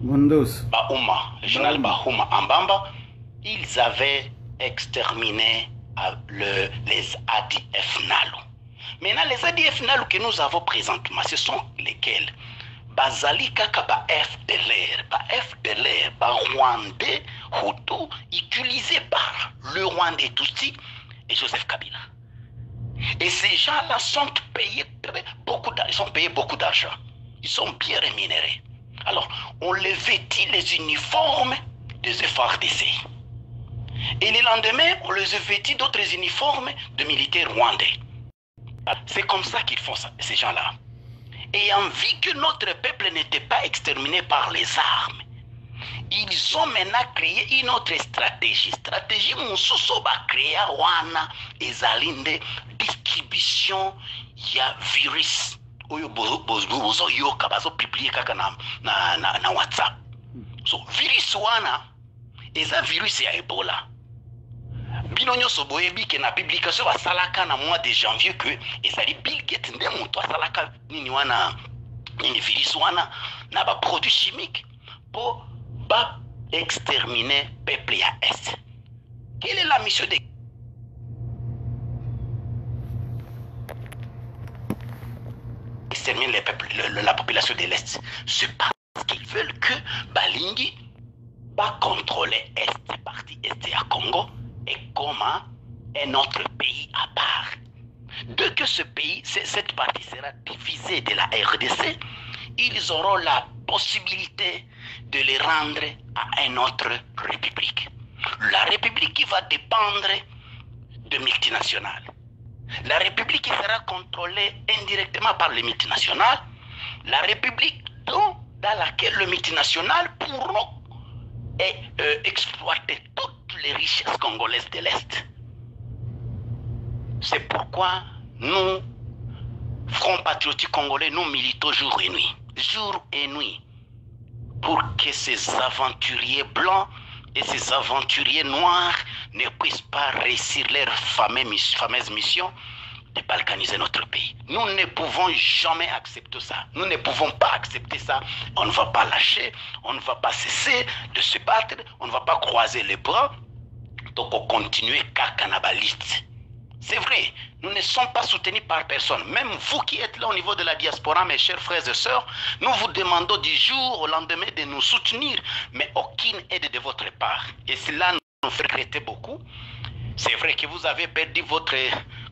Mundus. Bahouma, le général Bahouma Ambamba. Ils avaient exterminé les ADF Nalu. Maintenant, les ADF Nalu que nous avons présentement, ce sont lesquels? Bazali kaka ba FDLR, ba Rwandais, Hutu, utilisés par le Rwandais Tutsi et Joseph Kabila. Et ces gens-là sont payés beaucoup d'argent. Ils sont bien rémunérés. Alors, on les vêtit les uniformes des FARDC. Et le lendemain, on les vêtit d'autres uniformes de militaires rwandais. C'est comme ça qu'ils font ça, ces gens-là. Ayant vu que notre peuple n'était pas exterminé par les armes, ils ont maintenant créé une autre stratégie. Stratégie Moussousou va créer wana ezalinde distribution ya virus. Oyo bozo yoka bazo publier kaka na WhatsApp. So virus wana eza virus ya Ebola. Bino nyonso boyebi ke na publication basalaka na mois de janvier que ezali Bill Gates nde moto asalaka nini wana nini virus wana na ba produits chimiques pour ba exterminer peuple ya Est. Quelle est la mission de exterminer les peuples, la population de l'Est? C'est parce qu'ils veulent que Balingi va contrôler Est, partie Est à Congo, et comme un autre pays à part. Dès que ce pays, cette partie sera divisée de la RDC, ils auront la possibilité de les rendre à une autre république. La république qui va dépendre de multinationales. La république qui sera contrôlée indirectement par les multinationales. La république dans laquelle les multinationales pourront exploiter toutes les richesses congolaises de l'Est. C'est pourquoi nous, Front Patriotique Congolais, nous militons jour et nuit, pour que ces aventuriers blancs et ces aventuriers noirs ne puissent pas réussir leur fameuse mission de balkaniser notre pays. Nous ne pouvons jamais accepter ça. Nous ne pouvons pas accepter ça. On ne va pas lâcher, on ne va pas cesser de se battre, on ne va pas croiser les bras. Donc on continue canabaliste. C'est vrai, nous ne sommes pas soutenus par personne. Même vous qui êtes là au niveau de la diaspora, mes chers frères et sœurs, nous vous demandons du jour au lendemain de nous soutenir, mais aucune aide de votre part. Et cela nous fait regretter beaucoup. C'est vrai que vous avez perdu votre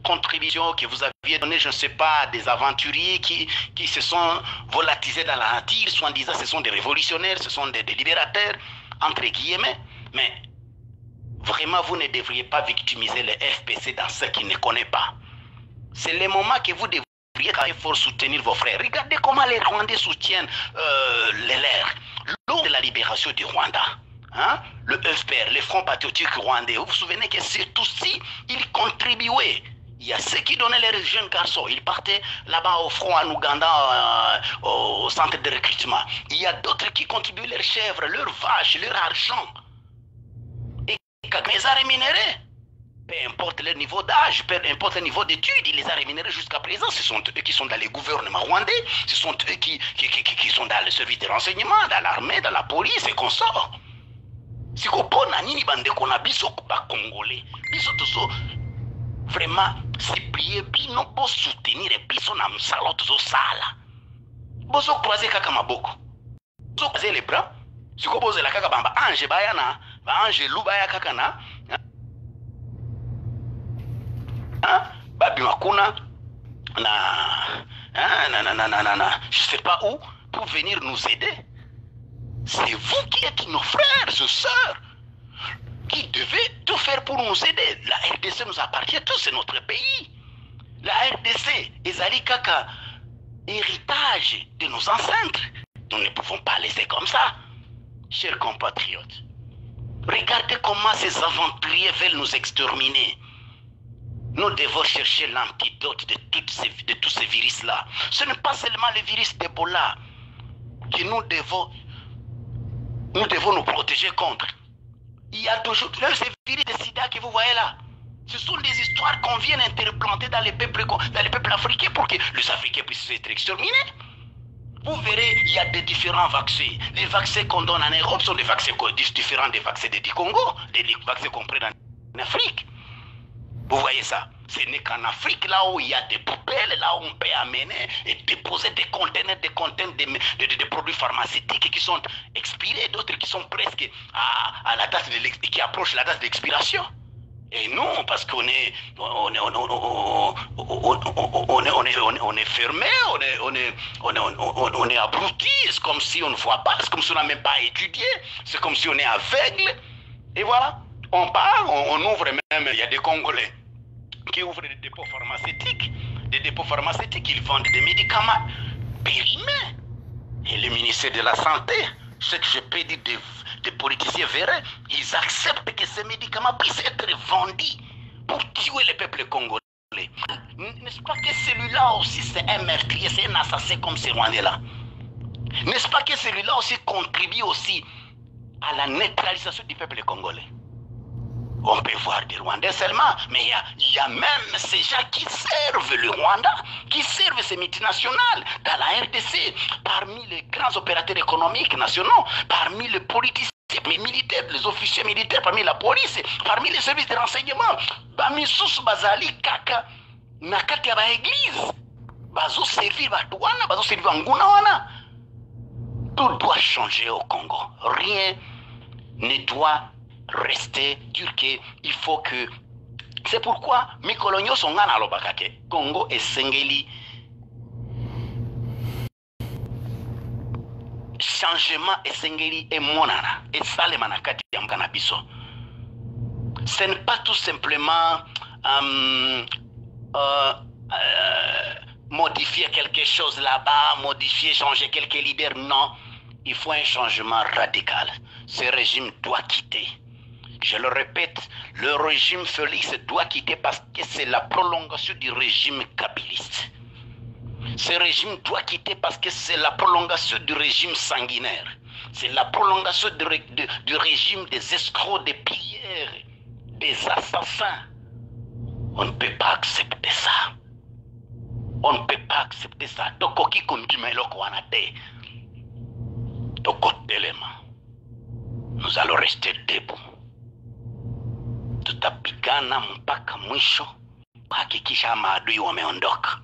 contribution, que vous aviez donné, je ne sais pas, des aventuriers qui se sont volatilisés dans la nature, soit en disant ce sont des révolutionnaires, ce sont des libérateurs, entre guillemets, mais vraiment, vous ne devriez pas victimiser les FPC dans ce qu'ils ne connaissent pas. C'est le moment que vous devriez quand même fort soutenir vos frères. Regardez comment les Rwandais soutiennent les leurs. Lors de la libération du Rwanda, hein, le FPR, le Front Patriotique Rwandais, vous vous souvenez que c'est aussi, ils contribuaient. Il y a ceux qui donnaient les jeunes garçons. Ils partaient là-bas au front en Ouganda, au centre de recrutement. Il y a d'autres qui contribuaient leurs chèvres, leurs vaches, leur argent. Les a rémunérés, peu importe leur niveau d'âge, peu importe le niveau d'études, il les a rémunérés jusqu'à présent. Ce sont eux qui sont dans les gouvernements rwandais, ce sont eux qui sont dans le service de renseignement, dans l'armée, dans la police et consorts. Si vous avez Congolais, vraiment, c'est prier, bino pour soutenir et biso na msalo tozo sala. Bozo croiser kaka maboko. Bozo croiser les bras. Si vous posez la kaka bamba ange bayana, ba ange lubaya kaka na. Babi makuna je sais pas où pour venir nous aider. C'est vous qui êtes nos frères et sœurs qui devez tout faire pour nous aider. La RDC nous appartient tous, c'est notre pays. La RDC, Ezali Kaka, héritage de nos ancêtres. Nous ne pouvons pas laisser comme ça. Chers compatriotes, regardez comment ces aventuriers veulent nous exterminer. Nous devons chercher l'antidote de tous ces virus-là. Ce n'est pas seulement le virus d'Ebola que nous devons nous protéger contre. Il y a toujours ces virus de sida que vous voyez là. Ce sont des histoires qu'on vient implanter dans les peuples africains pour que les Africains puissent être exterminés. Vous verrez, il y a des différents vaccins. Les vaccins qu'on donne en Europe sont des vaccins différents des vaccins du Congo, des vaccins qu'on prend en Afrique. Vous voyez ça? Ce n'est qu'en Afrique, là où il y a des poubelles, là où on peut amener et déposer des conteneurs de produits pharmaceutiques qui sont expirés, d'autres qui sont presque à la date qui approchent la date d'expiration. Et non, parce qu'on est fermé, on est abruti, c'est comme si on ne voit pas, c'est comme si on n'a même pas étudié, c'est comme si on est aveugle. Et voilà, on part, on ouvre même, il y a des Congolais qui ouvrent des dépôts pharmaceutiques. Ils vendent des médicaments périmés. Et le ministère de la Santé, ce que je peux dire des politiciens verrés, ils acceptent que ces médicaments puissent être vendus pour tuer le peuple congolais. N'est-ce pas que celui-là aussi c'est un meurtrier, c'est un assassin comme ces Rwandais-là? N'est-ce pas que celui-là aussi contribue aussi à la neutralisation du peuple congolais? On peut voir des Rwandais seulement, mais il y a même ces gens qui servent le Rwanda, qui servent ces multinationales dans la RDC, parmi les grands opérateurs économiques nationaux, parmi les politiciens, les militaires, les officiers militaires, parmi la police, parmi les services de renseignement. Bamisusu bazali kaka nakati ya ba église. Bazo servir batouana, bazo servir nguna wana. Tout doit changer au Congo. Rien ne doit rester dur que il faut que. C'est pourquoi Mikolonyo Songana Lobakake, Congo et Sengeli. Changement et Sengeli et Monana et Salemanakati Yamkanabiso. Ce n'est pas tout simplement modifier quelque chose là-bas, modifier, changer quelques leaders. Non, il faut un changement radical. Ce régime doit quitter. Je le répète, le régime Félix doit quitter parce que c'est la prolongation du régime kabiliste. Ce régime doit quitter parce que c'est la prolongation du régime sanguinaire. C'est la prolongation du régime des escrocs, des pilleurs, des assassins. On ne peut pas accepter ça. On ne peut pas accepter ça. Tokoki kondimelo kwanate. Tokotelema. Nous allons rester debout. Tutapigana mpaka mwisho kuhakikisha maadui wameondoka.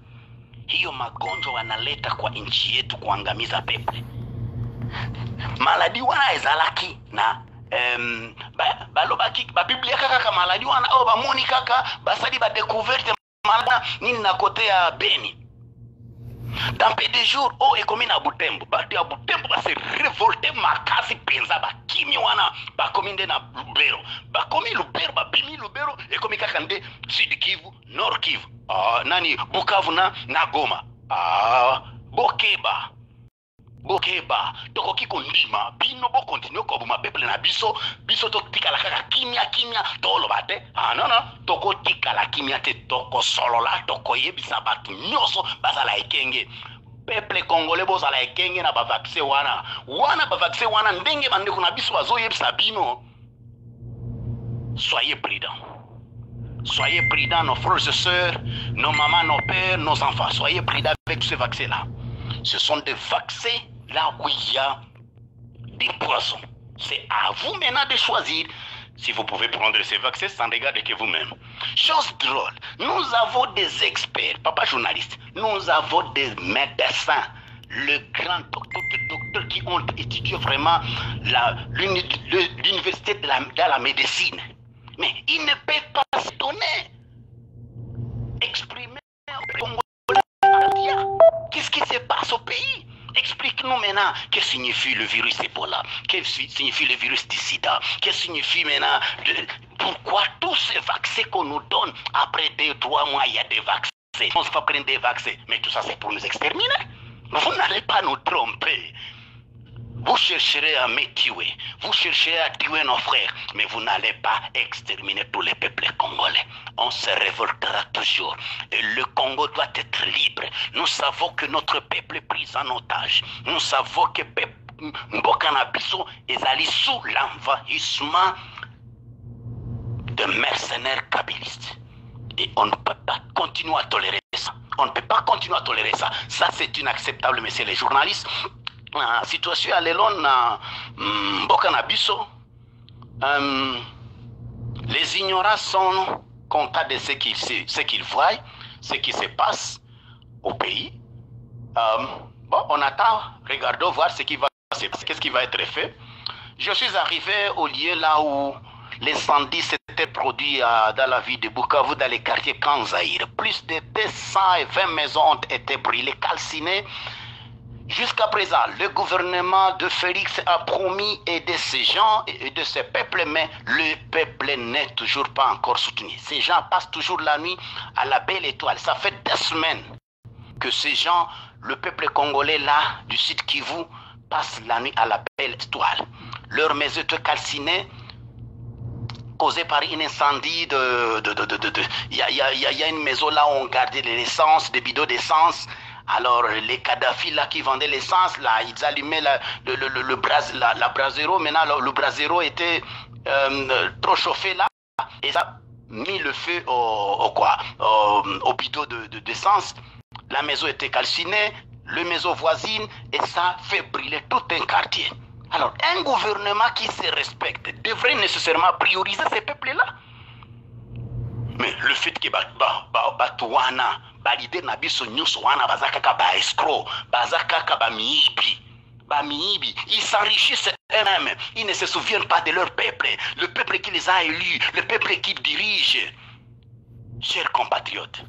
Hiyo magonjwa wanaleta kwa nchi yetu kuangamiza pepe. Maladi wana ezalaki na balobaki babiblia kaka maladi wana au bamoni kaka basali ba découverte maladi nini na kote ya Beni. Dans peu de jours, oh, et comme à Butembo, batu ya Butembo va se révolter makasi penza ba kimi wana ba kominde na Lubero. Ba komi Lubero, ba bimi Lubero, et comme kakande Sud Kivu, Nord Kivu. Ah, nani Bukavu na Goma. Ah, Bokeba. Toko kiko ndima, bino bo continue ko buma peuple na biso to tikala kaka kimia tolo bate. Ah non, toko tikala kimia te toko solo la toko yebisa batu nyoso basala ekenge. Peuple congolais bozala ekenge na ba vaccin wana ndenge bande kuna biso bazo yebisa bino. Soyez prudents. Soyez prudents, nos frères et sœurs, nos mamans, nos pères, nos enfants. Soyez prudents avec ces vaccins-là. Ce sont des vaccins là où il y a des poisons. C'est à vous maintenant de choisir si vous pouvez prendre ces vaccins sans regarder que vous-même. Chose drôle, nous avons des experts, papa journaliste, nous avons des médecins, le grand docteur qui ont étudié vraiment l'université de la médecine. Mais ils ne peuvent pas se donner, exprimer qu'est-ce qui se passe au pays. Explique-nous maintenant que signifie le virus Ebola, que signifie le virus du sida, que signifie maintenant pourquoi tous ces vaccins qu'on nous donne après 2-3 mois, il y a des vaccins on va prendre des vaccins. Mais tout ça, c'est pour nous exterminer. Vous n'allez pas nous tromper. Vous chercherez à me tuer, vous chercherez à tuer nos frères, mais vous n'allez pas exterminer tous les peuples congolais. On se révoltera toujours. Et le Congo doit être libre. Nous savons que notre peuple est pris en otage. Nous savons que Mbokana Biso est allé sous l'envahissement de mercenaires kabylistes. Et on ne peut pas continuer à tolérer ça. On ne peut pas continuer à tolérer ça. Ça, c'est inacceptable, messieurs les journalistes. La situation à l'élon Mbokana Biso, les ignorants sont contents de ce qu'ils voient, ce qui se passe au pays. Bon, on attend, regardons voir ce qui va se passer, qu'est-ce qui va être fait. Je suis arrivé au lieu là où l'incendie s'était produit dans la ville de Bukavu, dans les quartiers Kanzaïr. Plus de 220 maisons ont été brûlées, calcinées. Jusqu'à présent, le gouvernement de Félix a promis aider ces gens et de ces peuples, mais le peuple n'est toujours pas encore soutenu. Ces gens passent toujours la nuit à la belle étoile. Ça fait 2 semaines que ces gens, le peuple congolais là, du sud Kivu, passent la nuit à la belle étoile. Leur maison est calcinée, causée par un incendie Il y a une maison là où on gardait de l'essence, des bidons d'essence. Alors, les Kadhafi là qui vendaient l'essence, là, ils allumaient la brasero. Maintenant, le brasero était trop chauffé là. Et ça a mis le feu au bidon d'essence. La maison était calcinée, la maison voisine, et ça fait brûler tout un quartier. Alors, un gouvernement qui se respecte devrait nécessairement prioriser ces peuples-là. Mais le fait que Batouana, Balide Nabiso Nyuswana, Bazakaka ba escroc, Bazakaka ba miibi, ils s'enrichissent eux-mêmes. Ils ne se souviennent pas de leur peuple, le peuple qui les a élus, le peuple qui dirige. Chers compatriotes,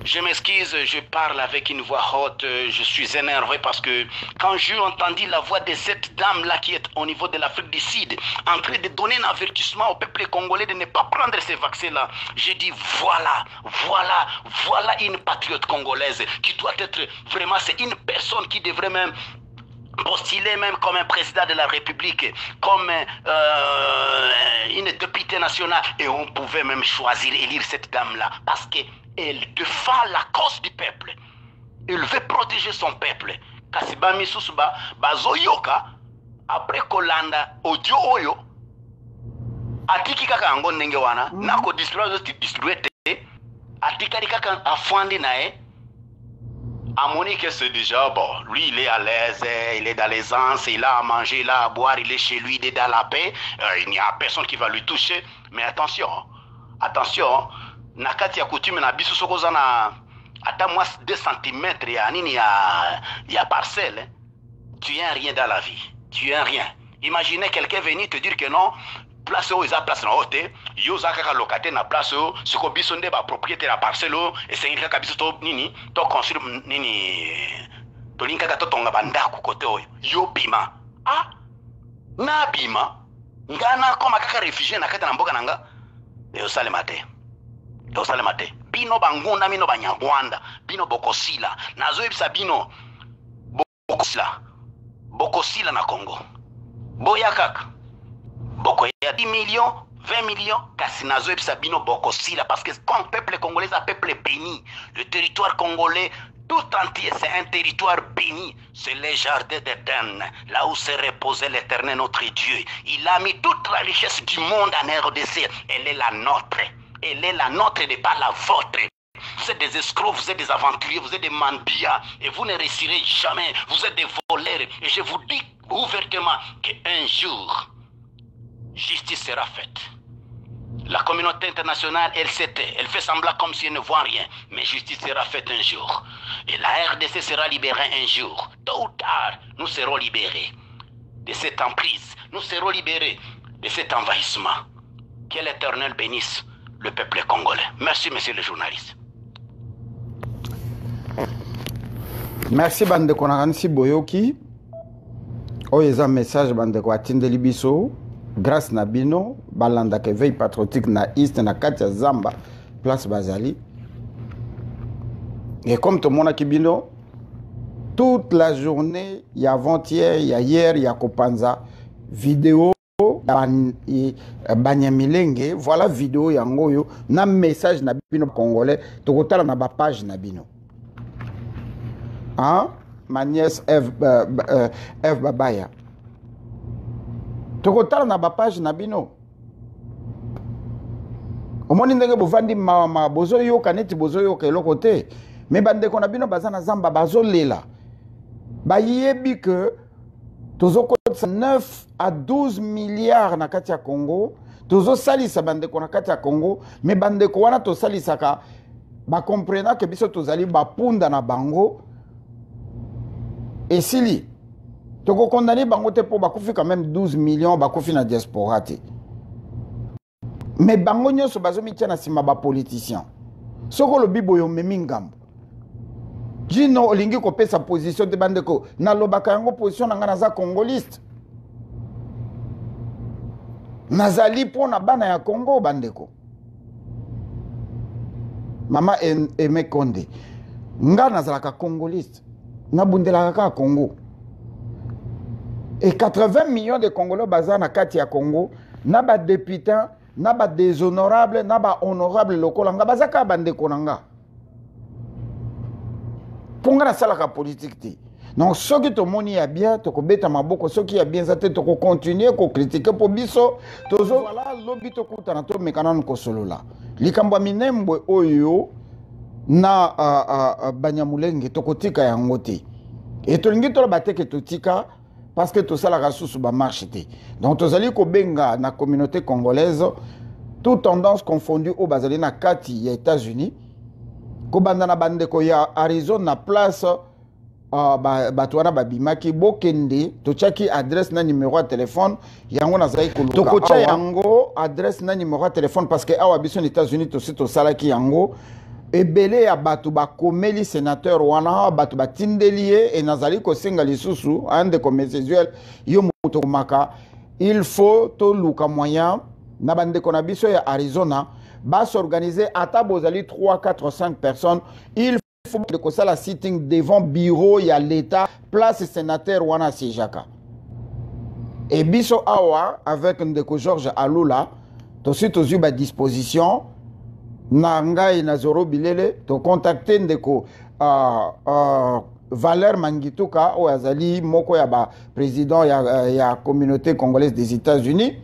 je m'excuse, je parle avec une voix haute, je suis énervé parce que quand j'ai entendu la voix de cette dame-là qui est au niveau de l'Afrique du Sud, en train de donner un avertissement au peuple congolais de ne pas prendre ces vaccins-là, j'ai dit voilà une patriote congolaise qui doit être vraiment, c'est une personne qui devrait même postuler même comme un président de la République, comme une députée nationale, et on pouvait même choisir, élire cette dame-là, parce qu'elle défend la cause du peuple. Elle veut protéger son peuple. Kasiba Misusuba, Bazoyoka, après Kolanda, Odio Oyo, Atiki kaka angon nengewana, nako distribuer, Atikari kaka afwandi nae, Amoni que c'est déjà bon, lui il est à l'aise, il est dans l'aisance, il a à manger, il a à boire, il est chez lui, il est dans la paix, il n'y a personne qui va lui toucher. Mais attention, nakati ya coutume na biso sokoza na ata moins 2 cm ya parcelle, tu es un rien dans la vie, tu es un rien. Imaginez quelqu'un venir te dire que non, place où ils ont place na haute, yo zaka locataire na place où ce ko biso nde ba propriété la parcelle et c'est une biso to nini to construire nini to linka ka to tonga bandako côté oyo yo bima na bima ngana koma kaka réfugié na kata na mboka nanga yo sale mate bino bangunda mino banyarwanda bino bokosila nazo ebisa bino bokosila na Congo boya kaka boko ya 10 millions 20 millions Kasinazo et Sabino Bokosila, parce que comme peuple congolais, c'est un peuple béni. Le territoire congolais tout entier, c'est un territoire béni. C'est les jardins d'Éden, là où se reposait l'Éternel notre Dieu. Il a mis toute la richesse du monde en RDC. Elle est la nôtre. Elle est la nôtre et n'est pas la vôtre. Vous êtes des escrocs, vous êtes des aventuriers, vous êtes des mendiants et vous ne réussirez jamais. Vous êtes des voleurs. Et je vous dis ouvertement qu'un jour, justice sera faite. La communauté internationale, elle s'était, elle fait semblant comme si elle ne voit rien. Mais justice sera faite un jour. Et la RDC sera libérée un jour. Tôt ou tard, nous serons libérés de cette emprise. Nous serons libérés de cet envahissement. Que l'Éternel bénisse le peuple congolais. Merci, monsieur le journaliste. Merci, bande Konaransi Boyoki. Oyeza message bande kwa Tindeli Biso. Grâce Nabino, balanda ke veille patriotique na East na Katia Zamba, place Bazali. Et comme tout le monde a Kibino, toute la journée, il y a avant-hier, il y a hier, il y a Kopanza, vidéo, Banyamilenge, voilà vidéo yangoyo, na message na bino congolais, tokotala na ba page na bino. Hein? Ma nièce Eve Babaya. Tokotala na ba page na bino. Omoni ndenge bovandi mama bozo yoka neti bozo yoka eloko te. Mais bandeko na bino bazana zamba bazo lela. Ba yebi que tozo 9 à 12 milliards na kati ya Congo, tozo salisa bandeko na kati ya Congo, mais bandeko wana to salisaka ba comprena que biso tozali ba punda na bango. Et sili toko condamné bango te po bakufi quand même 12 millions bakufi na diaspora te. Mais bango nyonso bazo mitia na sima ba politicien. Soko lo bibo yo memingambo. Jino olingi ko pesa position de bandeko na lobaka yango position na ngana za congoliste. Nazali pona bana ya Congo bandeko. Mama Aimé Condé. Nga nazalaka congoliste. Na bundelaka ka Congo. Et 80 millions de Congolais bazar na kati ya Congo, na ba député, na ba déshonorable, na ba honorable lokola nga bazaka bandeko nanga. Ponga na salaka politique te. Donc ceux qui te moni ya bien, to ko beta maboko, ceux qui ya bien zate to ko continuer ko critiquer po biso, tozo voilà lobby to kutana to mekana ko solola. Likambo minembwe oyo na Banyamulenge to kotika yango te. Et to lingi to bateke to tika parce que tout ça la ressource ba marche te. Donc tozali ko benga na communauté congolaise toute tendance confondue au bazali na kati ya États-Unis. Ko banda na bandeko ya Arizona place batwana babimaki bokende to chaki adresse na numéro de téléphone yango na zai ko to kocha yango adresse na numéro de téléphone parce que awa biso aux États-Unis to sito salaki yango ebele ya batu ba komeli sénateur wana batu ba tindelie et nazali ko senga lisusu ande ko mesezuel yo moto maka il faut to luka moyen na bandeko na biso ya Arizona ba s'organiser ata bozali 3 4 5 personnes il faut que ça la sitting devant bureau ya l'état place sénateur wana sejaka et biso awa avec ndeko Georges Alula to sito zuba disposition na ngai na Zoro Bilele to contacter ndeko Valère Mangituka o azali moko ya ba président ya communauté congolaise des États-Unis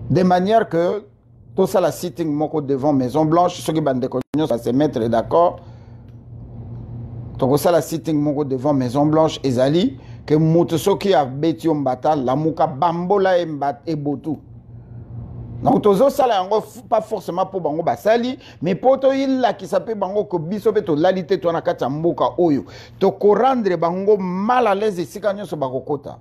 de manière que tout ça la sitting moko devant Maison Blanche ceux qui bandeko nyonso se mettre d'accord to ça la sitting moko devant Maison Blanche ezali que mutu soki a beti mbata la muka bambola e botu. Donc tozo sala yango pas forcément pour bango basali mais pour to illa qui s'appelle bango ko biso beto lalité to na kati mboka oyo to ko rendre bango mal à l'aise esika nyonso bakokota.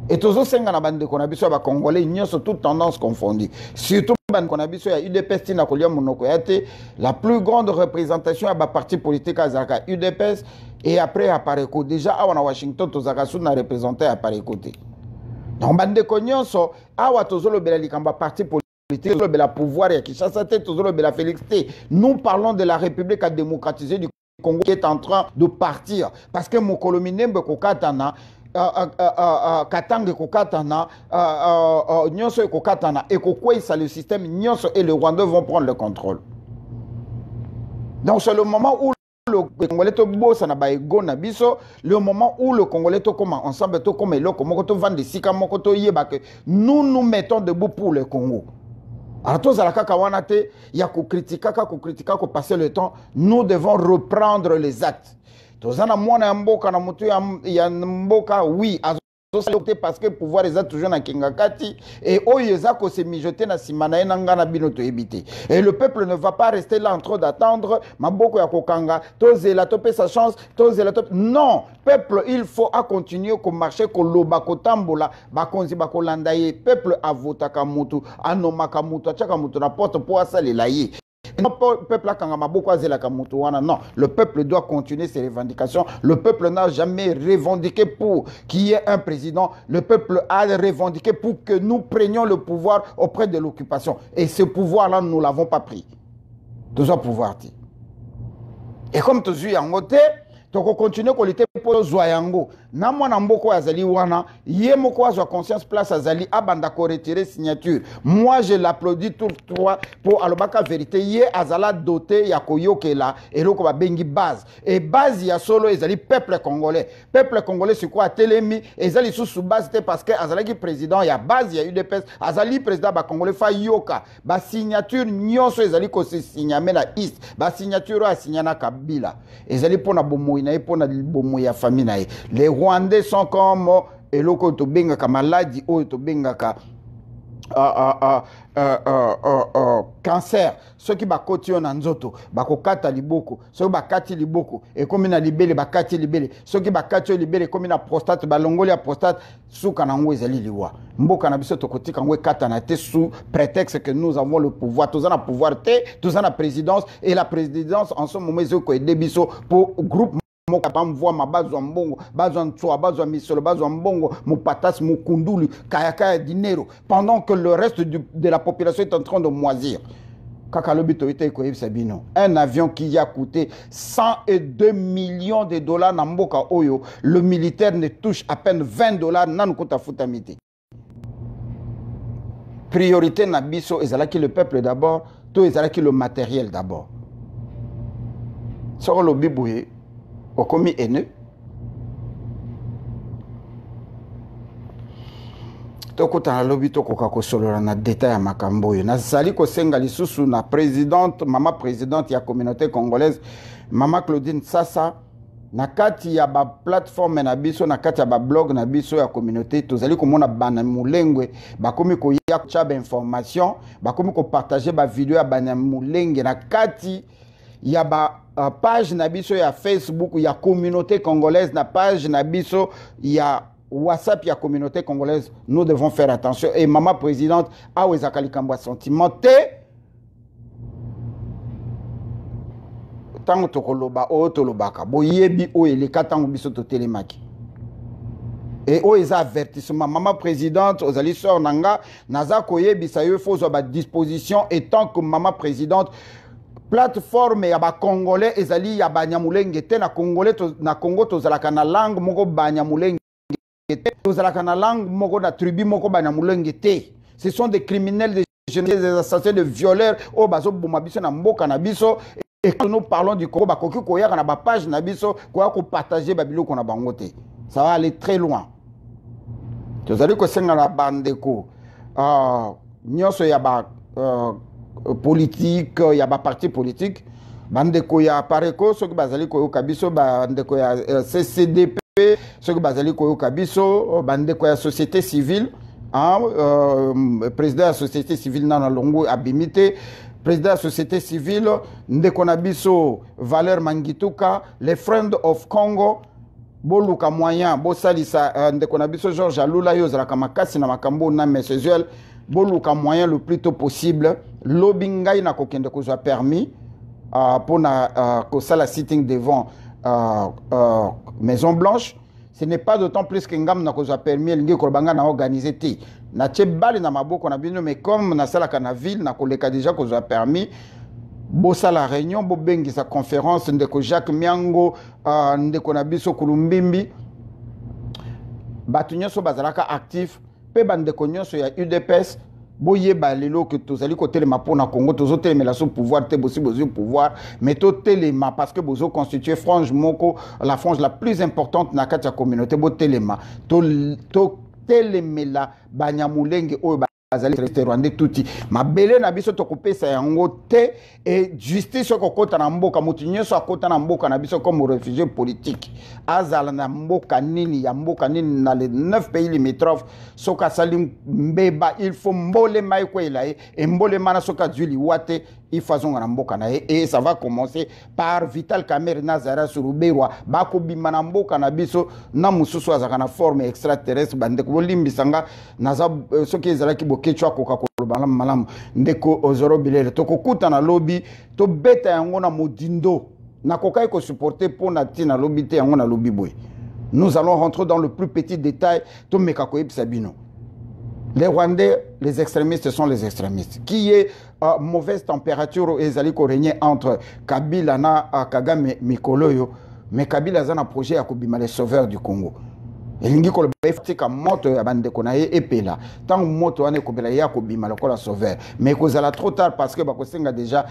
Et tozo senga na bande ko na biso ba congolais nyonso toute tendance confondue. Surtout bande ko na biso ya UDPS tina kolia monoko yate la plus grande représentation à ba parti politique azaka UDPS et après à Pareko déjà à Washington tozaka sou na représenter à Pareko te. Donc bande ko nyonso awa tozolo bela likamba parti politique tozolo bela pouvoir ya Kinshasa te tozolo bela Félix te. Nous parlons de la République à démocratiser du Congo qui est en train de partir parce que Mokolo Minembe ko katana Katange kokatana nyonso kokatana et kokwesa le système nyonso et le Rwanda vont prendre le contrôle. Donc c'est le moment où le Congolais to bossa na baego na biso, le moment où le Congolais to comme ensemble to comme eloko moko to vendre sika moko to yeba que nous nous mettons debout pour le Congo. Alors tous à la kakawanate ya ko critika ko passer le temps, nous devons reprendre les actes. Tozana mwana mboka na mutu ya mboka oui azosalote parce que pouvoir eza toujours na kingakati et oyeza ko se mijoter na simana na ngana bino to ebité et le peuple ne va pas rester là en train d'attendre maboko ya kokanga tozela tope sa chance tozela top non peuple il faut à continuer ko marcher ko loba ko tambola bakonzi bakolanda ye peuple avotaka mutu anomaka mutu achaka mutu na porte pour asalela ye. Non, le peuple doit continuer ses revendications. Le peuple n'a jamais revendiqué pour qu'il y ait un président. Le peuple a revendiqué pour que nous prenions le pouvoir auprès de l'occupation. Et ce pouvoir-là, nous ne l'avons pas pris. Deux pouvoir. Et comme tu suis en côté, tu continues à lutter pour Zoyango. Na mwana mboko azali wana, yé moko azwa conscience place azali abanda ko retirer signature. Moi je l'applaudis tout toi pour alobaka vérité yé azala doté ya koyokela eloko ba bengi base. Et base ya solo ezali peuple congolais. Peuple congolais c'est quoi telemi ezali sous base parce que azali ki président ya base ya UDPS azali président ba congolais fa yoka. Ba signature nyonso ezali ko se signame na East. Ba signature a signé na Kabila. Ezali pona bomoyi na pona bomoyi ya famille na. Les Rwandais sont comme eloko to bengaka maladie o to bengaka cancer. Ceux qui bakoti na nzoto bakokata liboko, ceux bakati liboko et comme na libele bakati libele, ceux qui bakati libele comme na prostate balongoli ya prostate suka na ngo ezali liwa. Mboka na biso tokotika ngo kata na te sous prétexte que nous avons le pouvoir, tous en pouvoir te, tous en présidence et la présidence en ce moment ezoko aider biso pour groupe voix ma base mbongo base ntsoa base misolo base mbongo mupatas mukundulu kayaka dinero pendant que le reste de la population est en train de moisir. Un avion qui a coûté 102 millions de dollars na mboka oyo, le militaire ne touche à peine 20 dollars nan kota futamite. Priorité na biso ezalaki le peuple d'abord, to ezalaki le matériel d'abord. Soro lo bibouye au commis haineux. Tokota na lobi tokoka ko solola na détail ya makambo yo. Nazali ko senga lisusu na présidente, maman présidente ya communauté congolaise, maman Claudine Sassa, na kati ya ba plateforme na biso, na kati ya ba blog na biso ya communauté, tozali ko mona bana mulengwe, bakomi ko ya ba information, bakomi ko partager ba vidéo ya bana mulenge na kati ya ba page na biso ya Facebook ya communauté congolaise, na page na biso ya WhatsApp ya communauté congolaise. Nous devons faire attention. Et maman présidente a wezakali kambwa sentimenté tango tokoloba o tolobaka boyebi o eleka tango biso to telemaki. Et o eza avertissement maman présidente ozali sœur nanga naza koyebisa yo faut ba disposition et tant que maman présidente plateforme ya ba congolais ezali ya banyamulenge te na congolais na Congo tozalaka na langue moko banyamulenge tozalaka na langue moko na tribu moko banyamulenge te. Ce sont des criminels, des assassins, des violeurs o bazo boma biso na mboka na biso. Et quand nous parlons du Congo bakoki koyaka na ba page na biso koya ko partager ba biloko na bango te. Ça va aller très loin. Tozali ko senga na bandeko nyonso ya ba politique, il y a des partis politiques, bandeko ya pareko, ceux qui bazali ko kabiso, bandeko ya CCDP, ceux qui bazali ko kabiso, bandeko ya société civile, président de la société civile nana longo abimité, président de la société civile, ndeko na biso Valeur Mangituka, les Friends of Congo, boluka moyen, bo salisa ndeko na biso Georges Alula yozala makasi na makambo na mesezuel. Boluka moyen le plus tôt possible. Lobingai na kokende ko soit permis pour na la sitting devant Maison Blanche. Ce n'est pas d'autant plus que ngam na ko soit permis lingi ko banga na organiser ti. Na tchebali na maboko na bino mais comme na sala kana ville na koleka déjà ko soit permis. Bossa la réunion bo bengi sa conférence ndeko Jacques Miango ndeko na biso Kulumbimbi. Batu nyonso bazalaka actif. Pe bandeko nyonso ya UDPS boye balelo que tozali ko telema pona Congo tozo telemela so pouvoir te bosi bozo pouvoir mais to telema parce que bozo constituer frange moko la frange la plus importante na kati ya communauté bo telema to telemela banyamulenge oyo bazali restaurant tuti mabele na biso to kopesa yango te et justice ko kota na mboka mutu nyeso akota na mboka na biso comme réfugié politique azala na mboka nini ya mboka nini na les 9 pays limitrophes soka salim mbeba il faut mbole mai kwela et mbole mana soka djuli wate il façon na mboka na et ça va commencer par Vital Kamerhe Nazara Suruberwa bako bimana mboka na biso na mususu azaka na forme extraterrestre bande ko limbisanga naza soki ezalaki bokechwa koka kolobala malamu ndeko ozoro bilele tokokuta na lobi to beta yango na modindo na kokai ko supporter pour na tina lobi te yango na lobi boy. Nous allons rentrer dans le plus petit détail to meka ko ebisa bino Les Rwandais, les extrémistes sont les extrémistes. Qui est mauvaise température et zali ko régner entre Kabila na Kagame Mikoloyo, mais Kabila a un projet à Kobima les sauveurs du Congo. Et lingi ko befatika moto ya bande konaye epela. Tant moto ane kobela ya Kobima la sauveur. Mais kozala trop tard parce que bakosenga déjà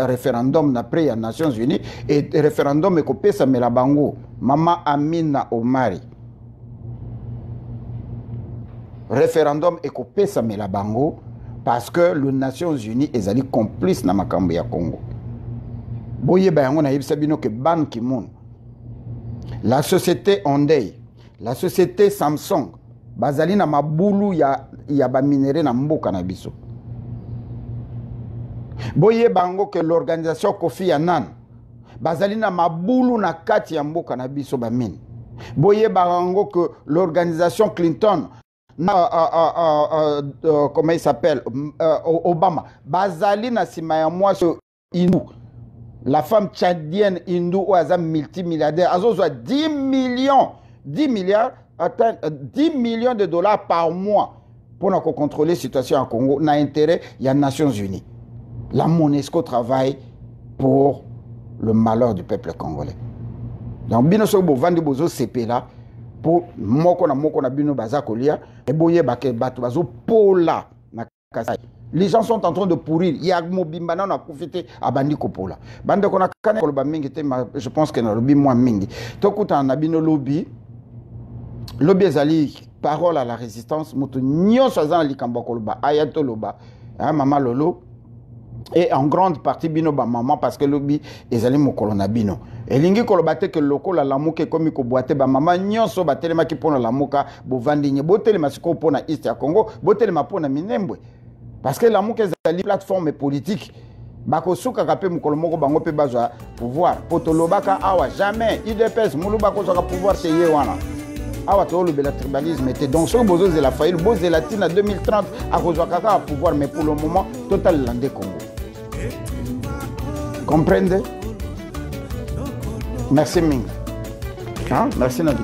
référendum après les Nations Unies et référendum ko pesa mela bango Mama Amina Omari. Référendum et coupé sa mela bango parce que les Nations Unies est allé complice dans makambo ya Congo. Boye bayango na yebisa bino ke Ban Ki-moon, la société Ondei, la société Samsung, bazali na mabulu ya ba minéré na mboka na biso. Boye bango que l'organisation Kofi Annan, bazali na mabulu na kati ya mboka na biso ba mine. Boye bango que l'organisation Clinton, comment il s'appelle, Obama, bazali na sima ya moi Hindu, la femme tchadienne Hindu ou azam multimilliardaire, azozwa 10 millions, 10 milliards, 10 millions de dollars par mois pour nous contrôler la situation en Congo, n'a intérêt, il y a les Nations Unies. La MONUSCO travaille pour le malheur du peuple congolais. Donc, binoso bo vandi bozo CP là, pour moko na bino bazakolia et boye bake bato bazo pola na kasai. Les gens sont en train de pourrir. Il y a mobimba na a profité à bandi ko pola. Bande ko na kana ko ba mingi te, je pense que na lobby moins mingi. Tokuta na bino lobby ezali parole à la résistance moto nyonso azana likambo ko loba ayatoloba mama lolo. Et en grande partie bino ba maman parce que lobby ezali mokolo na bino elingi kolobate que lokola lamuka ekomi ko boite ba maman nyonso batelema ki pona lamuka bovandi nye botelema siko pona East ya Congo botelema pona Minembwe parce que lamuka ezali plateforme politique bakosuka kape mokolo moko bango pe bazwa pouvoir potolobaka awa jamais IDPS muluba ko zaka pouvoir c'est yewana awa to le tribalisme était donc ce bozo de la faille bozo de la tina 2030 a kozwa kaka pouvoir mais pour le moment total landé Congo. Comprenez? Merci Ming. Hein? Merci Nabi.